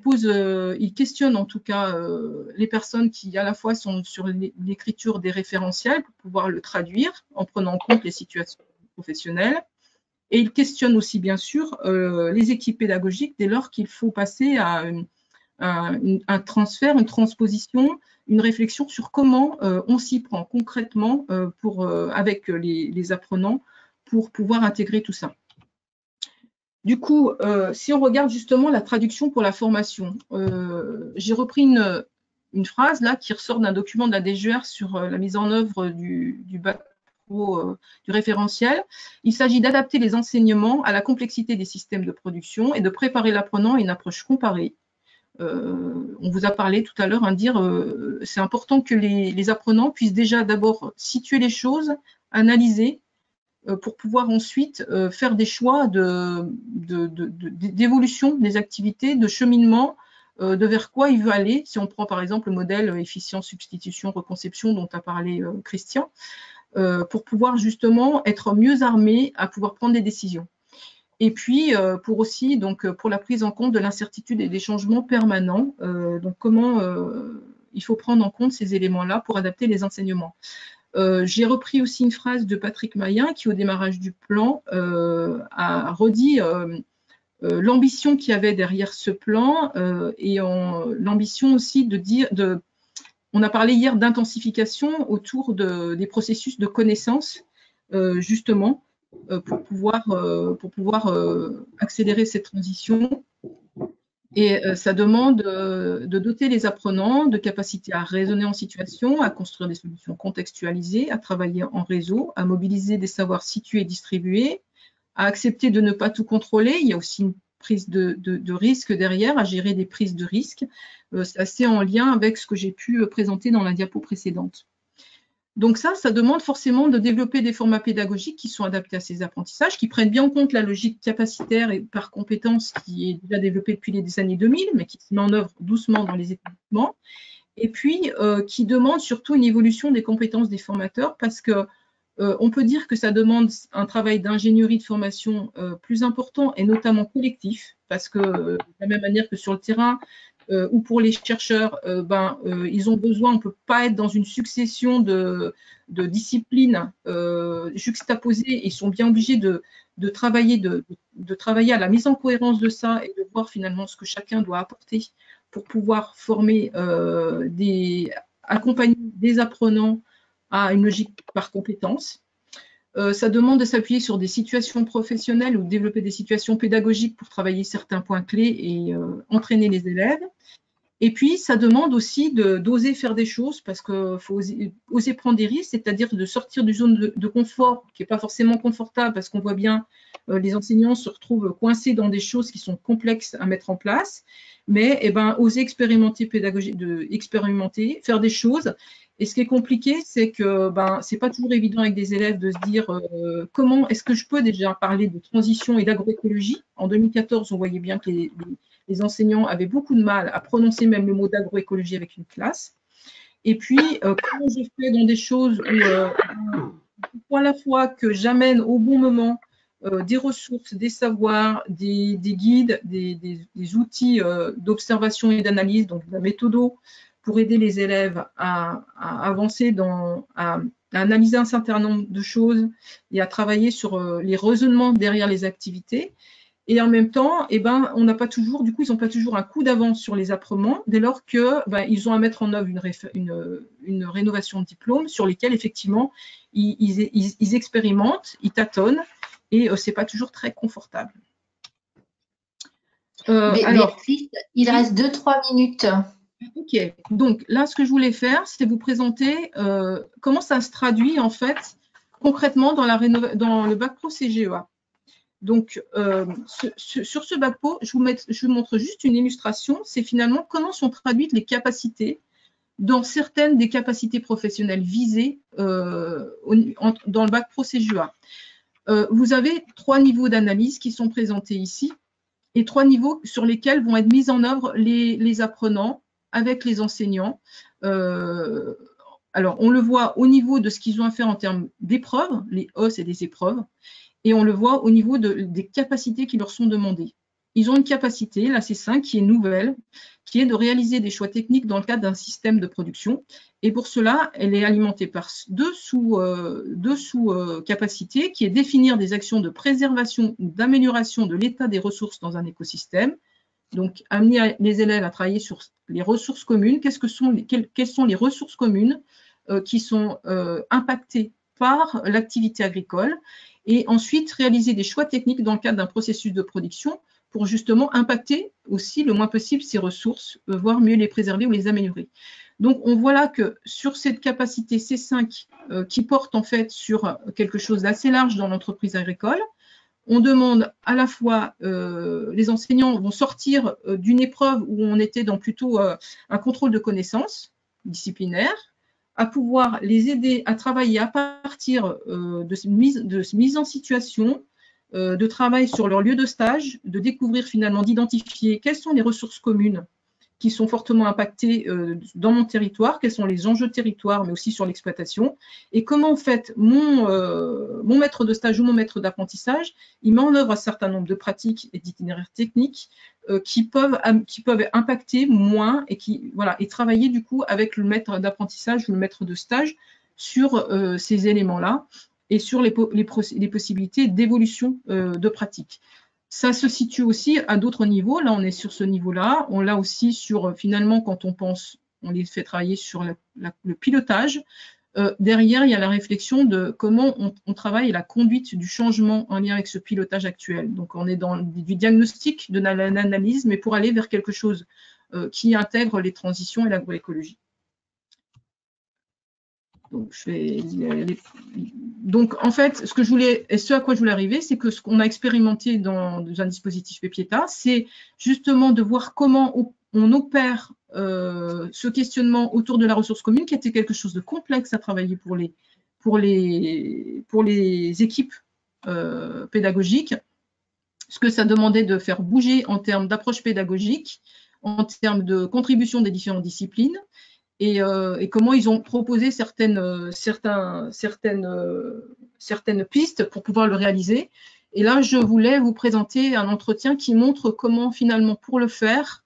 il questionne en tout cas les personnes qui à la fois sont sur l'écriture des référentiels pour pouvoir le traduire en prenant en compte les situations professionnelles. Et il questionne aussi, bien sûr, les équipes pédagogiques dès lors qu'il faut passer à un transfert, une transposition, une réflexion sur comment on s'y prend concrètement avec les apprenants pour pouvoir intégrer tout ça. Du coup, si on regarde justement la traduction pour la formation, j'ai repris une phrase là qui ressort d'un document de la DGR sur la mise en œuvre du bac pro du référentiel. Il s'agit d'adapter les enseignements à la complexité des systèmes de production et de préparer l'apprenant à une approche comparée. On vous a parlé tout à l'heure, c'est important que les apprenants puissent déjà d'abord situer les choses, analyser, pour pouvoir ensuite faire des choix d'évolution des activités, de cheminement, de vers quoi il veut aller. Si on prend par exemple le modèle efficience, substitution, reconception dont a parlé Christian, pour pouvoir justement être mieux armé à pouvoir prendre des décisions. Et puis, pour la prise en compte de l'incertitude et des changements permanents, donc comment il faut prendre en compte ces éléments-là pour adapter les enseignements. J'ai repris aussi une phrase de Patrick Mayen qui, au démarrage du plan, a redit l'ambition qu'il y avait derrière ce plan et l'ambition aussi on a parlé hier d'intensification autour des processus de connaissance, justement, pour pouvoir accélérer cette transition. Et ça demande de doter les apprenants de capacités à raisonner en situation, à construire des solutions contextualisées, à travailler en réseau, à mobiliser des savoirs situés et distribués, à accepter de ne pas tout contrôler. Il y a aussi une prise de risque derrière, à gérer des prises de risque. C'est assez en lien avec ce que j'ai pu présenter dans la diapo précédente. Donc ça demande forcément de développer des formats pédagogiques qui sont adaptés à ces apprentissages, qui prennent bien en compte la logique capacitaire et par compétence qui est déjà développée depuis les années 2000, mais qui se met en œuvre doucement dans les établissements, et puis qui demande surtout une évolution des compétences des formateurs, parce que on peut dire que ça demande un travail d'ingénierie de formation plus important, et notamment collectif, parce que de la même manière que sur le terrain, ou pour les chercheurs, ils ont besoin, on ne peut pas être dans une succession de disciplines juxtaposées, ils sont bien obligés de travailler à la mise en cohérence de ça et de voir finalement ce que chacun doit apporter pour pouvoir former, accompagner des apprenants à une logique par compétence. Ça demande de s'appuyer sur des situations professionnelles ou développer des situations pédagogiques pour travailler certains points clés et entraîner les élèves. Et puis, ça demande aussi d'oser faire des choses parce qu'il faut oser prendre des risques, c'est-à-dire de sortir d'une zone de confort qui n'est pas forcément confortable parce qu'on voit bien les enseignants se retrouvent coincés dans des choses qui sont complexes à mettre en place, mais oser expérimenter, faire des choses. Et ce qui est compliqué, c'est que c'est pas toujours évident avec des élèves de se dire comment est-ce que je peux déjà parler de transition et d'agroécologie. En 2014, on voyait bien que les enseignants avaient beaucoup de mal à prononcer même le mot d'agroécologie avec une classe. Et puis, comment je fais dans des choses où il faut à la fois que j'amène au bon moment des ressources, des savoirs, des guides, des outils d'observation et d'analyse, donc de la méthodo, pour aider les élèves à avancer, à analyser un certain nombre de choses et à travailler sur les raisonnements derrière les activités. Et en même temps, on n'a pas toujours, du coup, ils n'ont pas toujours un coup d'avance sur les apprenants, dès lors qu'ils ont à mettre en œuvre une rénovation de diplôme sur lesquels, effectivement, ils expérimentent, ils tâtonnent, et ce n'est pas toujours très confortable. Alors, il reste 2-3 minutes. Ok, donc là, ce que je voulais faire, c'est vous présenter comment ça se traduit en fait concrètement dans le bac pro CGEA. Donc, sur ce bac pro, je vous montre juste une illustration. C'est finalement comment sont traduites les capacités dans certaines des capacités professionnelles visées dans le bac pro CGEA. Vous avez 3 niveaux d'analyse qui sont présentés ici et 3 niveaux sur lesquels vont être mis en œuvre les apprenants avec les enseignants. Alors, on le voit au niveau de ce qu'ils ont à faire en termes d'épreuves, les OS et les épreuves. et on le voit au niveau des capacités qui leur sont demandées. Ils ont une capacité, la C5, qui est nouvelle, qui est de réaliser des choix techniques dans le cadre d'un système de production. Et pour cela, elle est alimentée par deux sous-capacités, qui est définir des actions de préservation ou d'amélioration de l'état des ressources dans un écosystème. Donc, amener les élèves à travailler sur les ressources communes. Quelles sont les ressources communes qui sont impactées par l'activité agricole, et ensuite réaliser des choix techniques dans le cadre d'un processus de production pour justement impacter aussi le moins possible ces ressources, voire mieux les préserver ou les améliorer. Donc, on voit là que sur cette capacité C5 qui porte en fait sur quelque chose d'assez large dans l'entreprise agricole, on demande à la fois, les enseignants vont sortir d'une épreuve où on était dans plutôt un contrôle de connaissances disciplinaire, à pouvoir les aider à travailler à partir de mise en situation, de travail sur leur lieu de stage, de découvrir finalement, d'identifier quelles sont les ressources communes qui sont fortement impactées dans mon territoire, quels sont les enjeux de territoire, mais aussi sur l'exploitation, et comment en fait mon maître de stage ou mon maître d'apprentissage, il met en œuvre un certain nombre de pratiques et d'itinéraires techniques qui peuvent impacter moins et travailler du coup avec le maître d'apprentissage ou le maître de stage sur ces éléments-là et sur les possibilités d'évolution de pratique. Ça se situe aussi à d'autres niveaux. Là, on est sur ce niveau-là. On l'a aussi sur, finalement, quand on les fait travailler sur le pilotage. Derrière, il y a la réflexion de comment on travaille la conduite du changement en lien avec ce pilotage actuel. Donc, on est dans du diagnostic, de l'analyse, mais pour aller vers quelque chose qui intègre les transitions et l'agroécologie. Donc, en fait, ce à quoi je voulais arriver, c'est que ce qu'on a expérimenté dans un dispositif Pepieta, c'est justement de voir comment on opère ce questionnement autour de la ressource commune, qui était quelque chose de complexe à travailler pour les équipes pédagogiques, ce que ça demandait de faire bouger en termes d'approche pédagogique, en termes de contribution des différentes disciplines, et comment ils ont proposé certaines pistes pour pouvoir le réaliser. Et là, je voulais vous présenter un entretien qui montre comment, finalement, pour le faire,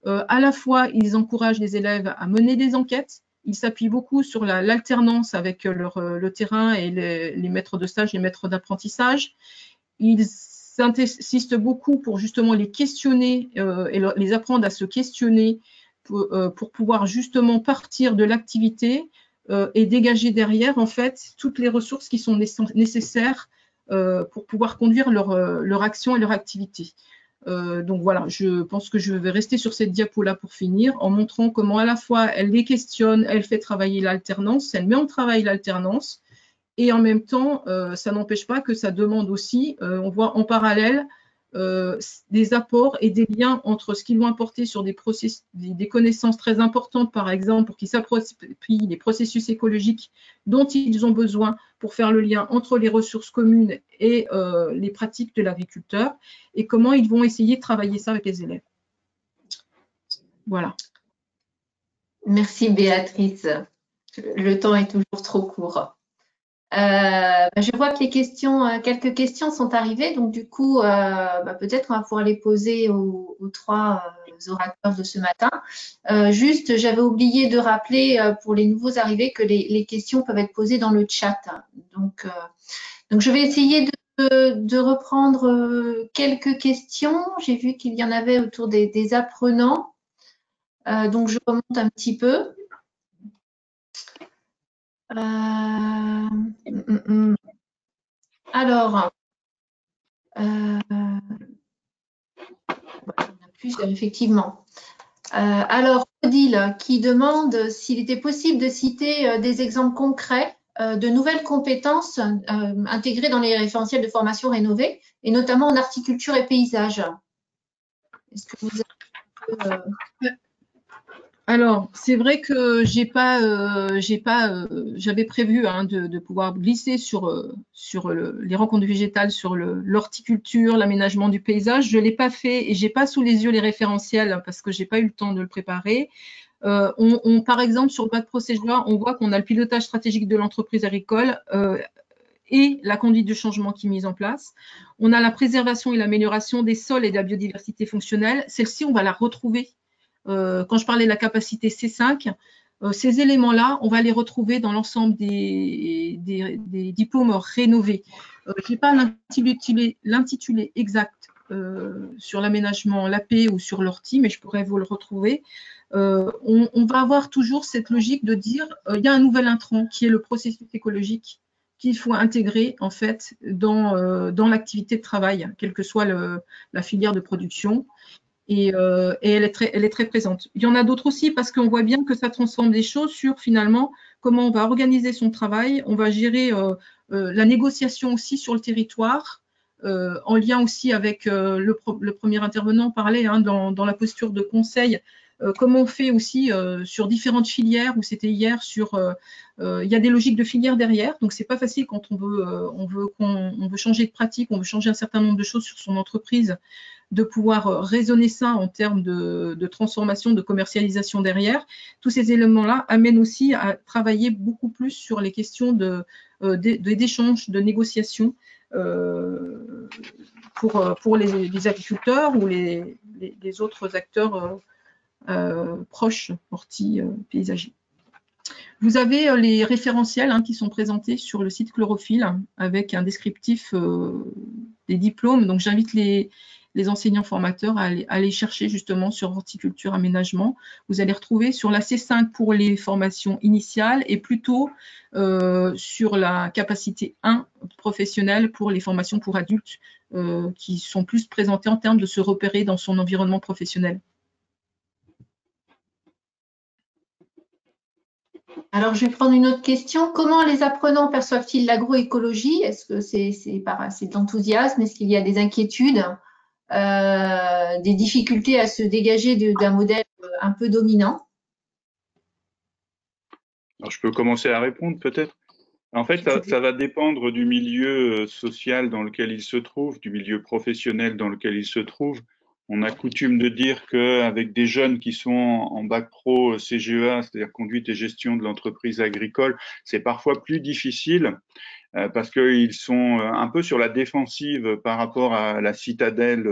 à la fois, ils encouragent les élèves à mener des enquêtes, ils s'appuient beaucoup sur l'alternance avec le terrain et les maîtres de stage, les maîtres d'apprentissage. Ils insistent beaucoup pour justement les questionner et les apprendre à se questionner pour pouvoir justement partir de l'activité et dégager derrière, en fait, toutes les ressources qui sont nécessaires pour pouvoir conduire leur action et leur activité. Donc voilà, je pense que je vais rester sur cette diapo-là pour finir, en montrant comment à la fois elle les questionne, elle fait travailler l'alternance, elle met en travail l'alternance, et en même temps, ça n'empêche pas que ça demande aussi, on voit en parallèle, des apports et des liens entre ce qu'ils vont apporter sur des connaissances très importantes, par exemple, pour qu'ils s'approprient les processus écologiques dont ils ont besoin pour faire le lien entre les ressources communes et les pratiques de l'agriculteur, et comment ils vont essayer de travailler ça avec les élèves. Voilà. Merci Béatrice. Le temps est toujours trop court. Je vois que quelques questions sont arrivées, donc du coup, peut-être on va pouvoir les poser aux trois orateurs de ce matin. Juste, j'avais oublié de rappeler pour les nouveaux arrivés que les questions peuvent être posées dans le chat. Donc je vais essayer de reprendre quelques questions. J'ai vu qu'il y en avait autour des apprenants, donc je remonte un petit peu. Alors, il y en a plusieurs, effectivement. Alors, Odile qui demande s'il était possible de citer des exemples concrets de nouvelles compétences intégrées dans les référentiels de formation rénovés, et notamment en horticulture et paysage. Est-ce que vous avez Alors, c'est vrai que j'avais prévu de pouvoir glisser sur les rencontres végétales, sur l'horticulture, l'aménagement du paysage. Je ne l'ai pas fait et je n'ai pas sous les yeux les référentiels parce que je n'ai pas eu le temps de le préparer. Par exemple, sur le bac procédure, on voit qu'on a le pilotage stratégique de l'entreprise agricole et la conduite du changement qui est mise en place. On a la préservation et l'amélioration des sols et de la biodiversité fonctionnelle. Celle-ci, on va la retrouver. Quand je parlais de la capacité C5, ces éléments-là, on va les retrouver dans l'ensemble des diplômes rénovés. Je n'ai pas l'intitulé exact sur l'aménagement l'AP ou sur l'ORTI, mais je pourrais vous le retrouver. On va avoir toujours cette logique de dire il y a un nouvel intrant qui est le processus écologique qu'il faut intégrer en fait dans l'activité de travail, quelle que soit la filière de production. Et elle est très présente. Il y en a d'autres aussi parce qu'on voit bien que ça transforme des choses sur finalement comment on va organiser son travail, on va gérer la négociation aussi sur le territoire, en lien aussi avec le premier intervenant parlait dans la posture de conseil, comment on fait aussi sur différentes filières, où c'était hier sur il y a des logiques de filières derrière, donc c'est pas facile quand on veut changer de pratique, on veut changer un certain nombre de choses sur son entreprise, de pouvoir raisonner ça en termes de transformation, de commercialisation derrière. Tous ces éléments-là amènent aussi à travailler beaucoup plus sur les questions d'échange, de négociation pour les agriculteurs ou les autres acteurs proches, horti, paysagers. Vous avez les référentiels qui sont présentés sur le site Chlorophylle avec un descriptif des diplômes. Donc, j'invite les enseignants formateurs à aller chercher justement sur horticulture aménagement. Vous allez retrouver sur la C5 pour les formations initiales et plutôt sur la capacité 1 professionnelle pour les formations pour adultes qui sont plus présentées en termes de se repérer dans son environnement professionnel. Alors, je vais prendre une autre question. Comment les apprenants perçoivent-ils l'agroécologie? Est-ce que c'est par assez d'enthousiasme? Est-ce qu'il y a des inquiétudes, des difficultés à se dégager d'un modèle un peu dominant? Alors, je peux commencer à répondre peut-être. En fait, ça va dépendre du milieu social dans lequel il se trouve, du milieu professionnel dans lequel il se trouve. On a coutume de dire qu'avec des jeunes qui sont en bac pro CGEA, c'est-à-dire conduite et gestion de l'entreprise agricole, c'est parfois plus difficile parce qu'ils sont un peu sur la défensive par rapport à la citadelle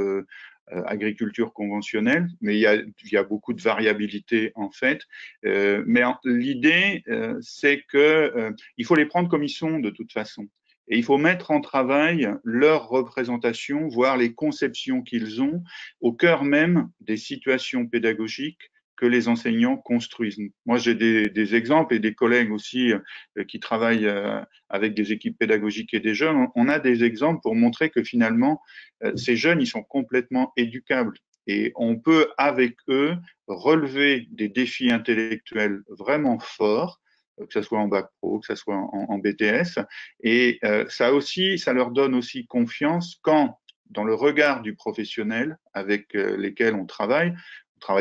agriculture conventionnelle, mais il y a beaucoup de variabilité en fait. Mais l'idée, c'est que il faut les prendre comme ils sont de toute façon. Et il faut mettre en travail leur représentation, voire les conceptions qu'ils ont au cœur même des situations pédagogiques que les enseignants construisent. Moi, j'ai des exemples et des collègues aussi qui travaillent avec des équipes pédagogiques et des jeunes. On a des exemples pour montrer que finalement, ces jeunes, ils sont complètement éducables. Et on peut, avec eux, relever des défis intellectuels vraiment forts, que ce soit en bac pro, que ce soit en BTS. Et ça leur donne aussi confiance quand, dans le regard du professionnel avec lesquels on travaille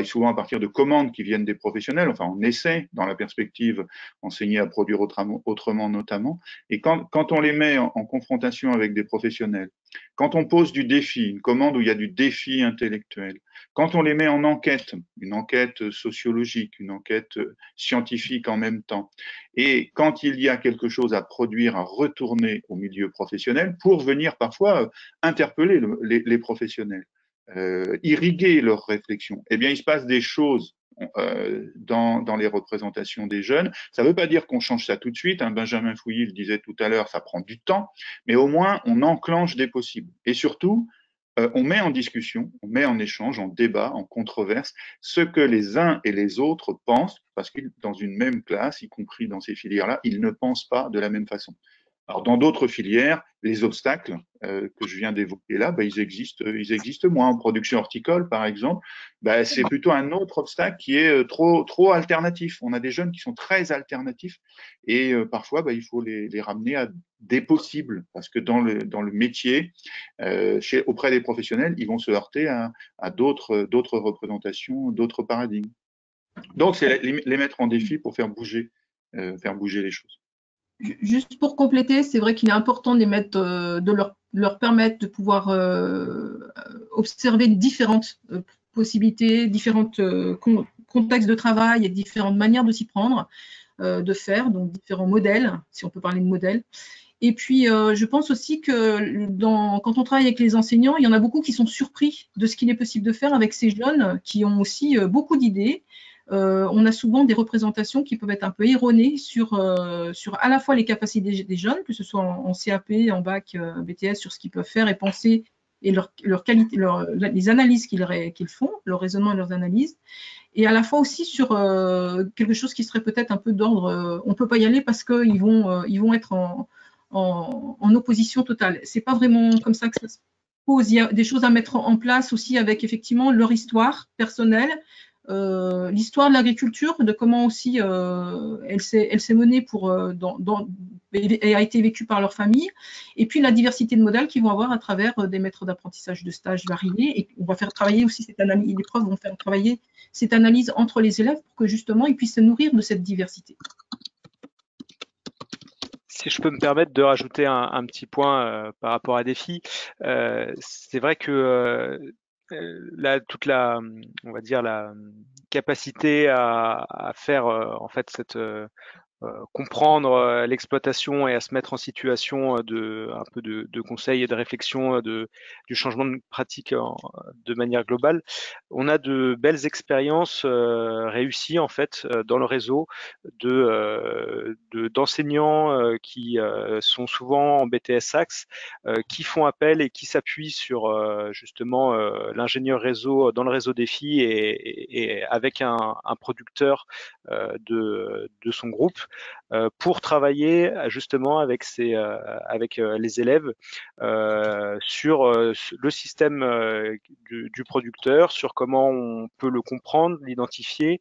souvent à partir de commandes qui viennent des professionnels, enfin on essaie dans la perspective enseigner à produire autrement notamment, et quand on les met en confrontation avec des professionnels, quand on pose du défi, une commande où il y a du défi intellectuel, quand on les met en enquête, une enquête sociologique, une enquête scientifique en même temps, et quand il y a quelque chose à produire, à retourner au milieu professionnel pour venir parfois interpeller les professionnels, irriguer leurs réflexions, eh bien, il se passe des choses dans les représentations des jeunes. Ça ne veut pas dire qu'on change ça tout de suite. Benjamin Fouilly le disait tout à l'heure, ça prend du temps, mais au moins, on enclenche des possibles. Et surtout, on met en discussion, on met en échange, en débat, en controverse, ce que les uns et les autres pensent, parce que dans une même classe, y compris dans ces filières-là, ils ne pensent pas de la même façon. Alors, dans d'autres filières, les obstacles que je viens d'évoquer là, ils existent moins. En production horticole, par exemple, c'est plutôt un autre obstacle qui est trop alternatif. On a des jeunes qui sont très alternatifs et parfois, il faut les ramener à des possibles parce que dans le métier, auprès des professionnels, ils vont se heurter à d'autres représentations, d'autres paradigmes. Donc, c'est les mettre en défi pour faire bouger les choses. Juste pour compléter, c'est vrai qu'il est important de leur permettre de pouvoir observer différentes possibilités, différents contextes de travail et différentes manières de s'y prendre, de faire, donc différents modèles, si on peut parler de modèles. Et puis, je pense aussi que quand on travaille avec les enseignants, il y en a beaucoup qui sont surpris de ce qu'il est possible de faire avec ces jeunes qui ont aussi beaucoup d'idées. On a souvent des représentations qui peuvent être un peu erronées sur à la fois les capacités des jeunes, que ce soit en CAP, en bac, BTS, sur ce qu'ils peuvent faire et penser, et leur qualité, les analyses qu'ils font, leur raisonnement et leurs analyses, et à la fois aussi sur quelque chose qui serait peut-être un peu d'ordre, on ne peut pas y aller parce qu'ils vont être en opposition totale. C'est pas vraiment comme ça que ça se pose. Il y a des choses à mettre en place aussi avec effectivement leur histoire personnelle, l'histoire de l'agriculture, de comment aussi elle s'est menée et a été vécue par leur famille, et puis la diversité de modèles qu'ils vont avoir à travers des maîtres d'apprentissage de stage variés. Et on va faire travailler aussi cette analyse, les profs vont faire travailler cette analyse entre les élèves pour que justement ils puissent se nourrir de cette diversité. Si je peux me permettre de rajouter un petit point par rapport à Défi, c'est vrai que toute la, on va dire, la capacité à faire en fait comprendre l'exploitation et à se mettre en situation un peu de conseil et de réflexion du changement de pratique de manière globale. On a de belles expériences réussies en fait dans le réseau d'enseignants qui sont souvent en BTS Axe, qui font appel et qui s'appuient sur justement l'ingénieur réseau dans le réseau Défi et avec un producteur de son groupe pour travailler justement avec les élèves sur le système du producteur, sur comment on peut le comprendre, l'identifier,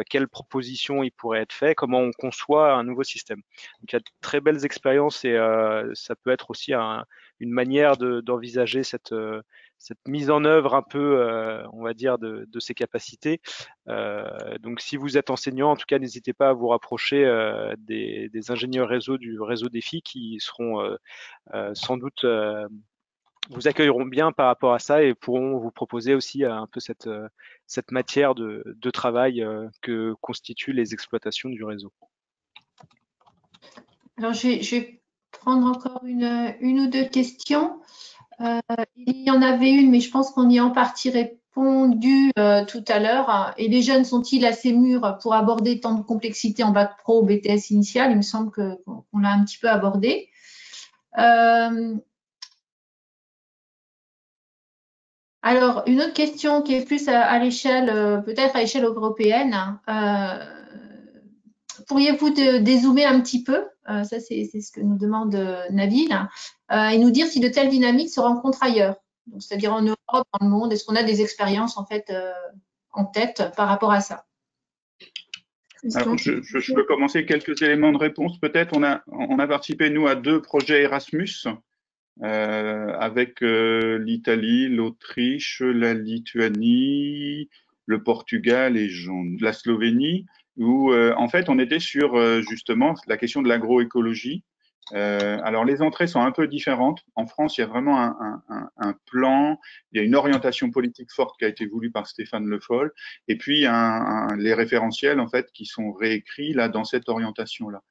quelles propositions il pourrait être fait, comment on conçoit un nouveau système. Donc il y a de très belles expériences et ça peut être aussi une manière d'envisager cette mise en œuvre un peu, on va dire, de ces capacités. Donc, si vous êtes enseignant, en tout cas, n'hésitez pas à vous rapprocher des ingénieurs réseau du réseau Défi qui seront sans doute vous accueilleront bien par rapport à ça et pourront vous proposer aussi un peu cette matière de travail que constituent les exploitations du réseau. Alors, je vais prendre encore une ou deux questions. Il y en avait une, mais je pense qu'on y a en partie répondu tout à l'heure. Et les jeunes sont-ils assez mûrs pour aborder tant de complexité en bac pro ou BTS initial? Il me semble qu'on l'a un petit peu abordé. Alors, une autre question qui est plus à l'échelle, peut-être à l'échelle européenne. Pourriez-vous dézoomer un petit peu, ça c'est ce que nous demande Nabil, et nous dire si de telles dynamiques se rencontrent ailleurs, c'est-à-dire en Europe, dans le monde, est-ce qu'on a des expériences en fait en tête par rapport à ça? Alors, je peux commencer quelques éléments de réponse. Peut-être on a participé, nous, à 2 projets Erasmus avec l'Italie, l'Autriche, la Lituanie, le Portugal et la Slovénie, où en fait on était sur justement la question de l'agroécologie. Alors les entrées sont un peu différentes. En France, il y a vraiment un plan, il y a une orientation politique forte qui a été voulue par Stéphane Le Foll, et puis les référentiels en fait qui sont réécrits là dans cette orientation-là.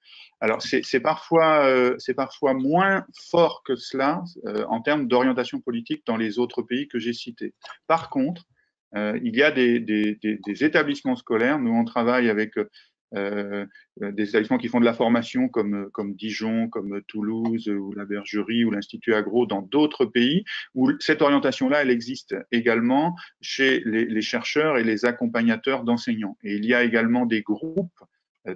Alors c'est parfois moins fort que cela en termes d'orientation politique dans les autres pays que j'ai cités. Par contre, il y a des établissements scolaires. Nous on travaille avec des établissements qui font de la formation comme Dijon, comme Toulouse ou la Bergerie ou l'Institut Agro dans d'autres pays où cette orientation-là, elle existe également chez les chercheurs et les accompagnateurs d'enseignants. Et il y a également des groupes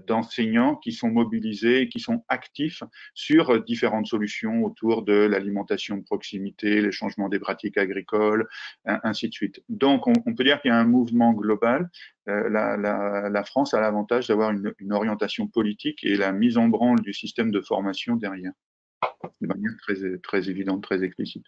d'enseignants qui sont mobilisés, qui sont actifs sur différentes solutions autour de l'alimentation de proximité, les changements des pratiques agricoles, ainsi de suite. Donc, on peut dire qu'il y a un mouvement global. La France a l'avantage d'avoir une orientation politique et la mise en branle du système de formation derrière, de manière très évidente, très explicite.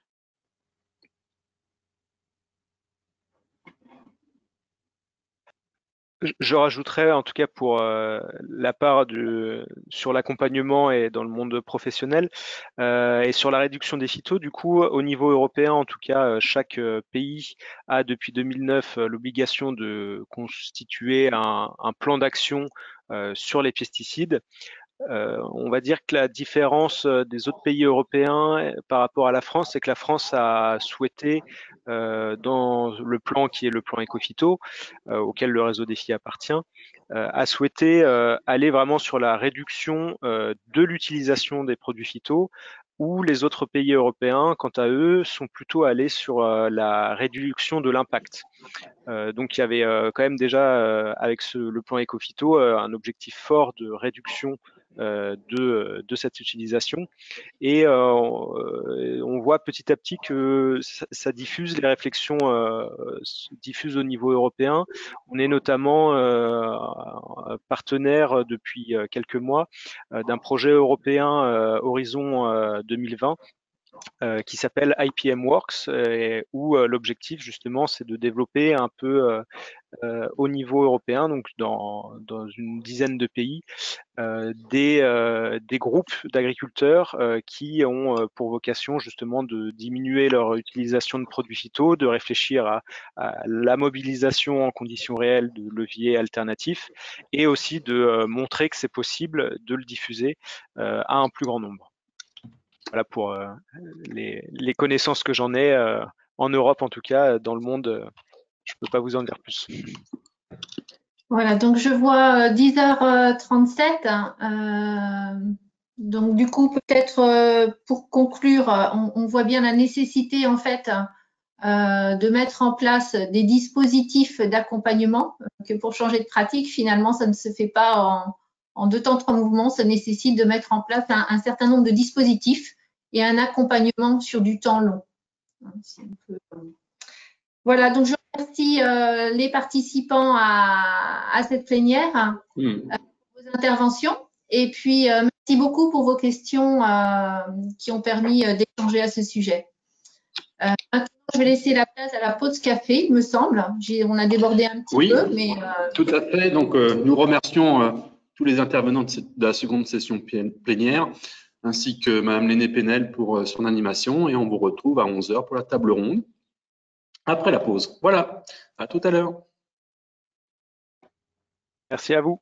Je rajouterais, en tout cas pour la part sur l'accompagnement et dans le monde professionnel et sur la réduction des phytos, du coup, au niveau européen, en tout cas, chaque pays a depuis 2009 l'obligation de constituer un plan d'action sur les pesticides. On va dire que la différence des autres pays européens par rapport à la France, c'est que la France a souhaité, dans le plan qui est le plan Ecophyto, auquel le réseau Défi appartient, a souhaité aller vraiment sur la réduction de l'utilisation des produits phyto, où les autres pays européens, quant à eux, sont plutôt allés sur la réduction de l'impact. Donc il y avait quand même déjà avec le plan Ecophyto un objectif fort de réduction de cette utilisation, et on voit petit à petit que ça diffuse, les réflexions se diffusent au niveau européen. On est notamment partenaire depuis quelques mois d'un projet européen Horizon 2020 qui s'appelle IPM Works, où l'objectif justement c'est de développer un peu au niveau européen, donc dans une dizaine de pays, des groupes d'agriculteurs qui ont pour vocation justement de diminuer leur utilisation de produits phyto, de réfléchir à la mobilisation en conditions réelles de leviers alternatifs, et aussi de montrer que c'est possible de le diffuser à un plus grand nombre. Voilà pour les connaissances que j'en ai en Europe, en tout cas. Dans le monde, je ne peux pas vous en dire plus. Voilà, donc je vois 10h37. Donc du coup, peut-être pour conclure, on voit bien la nécessité en fait de mettre en place des dispositifs d'accompagnement, que pour changer de pratique, finalement, ça ne se fait pas en 2 temps, 3 mouvements. Ça nécessite de mettre en place un certain nombre de dispositifs et un accompagnement sur du temps long. Voilà, donc je remercie les participants à cette plénière, pour vos interventions. Et puis, merci beaucoup pour vos questions qui ont permis d'échanger à ce sujet. Maintenant, je vais laisser la place à la pause café, il me semble. On a débordé un petit peu, mais… Tout à fait. Donc, nous remercions tous les intervenants de la seconde session plénière, ainsi que Mme Léné Penel pour son animation. Et on vous retrouve à 11h pour la table ronde, après la pause. Voilà, à tout à l'heure. Merci à vous.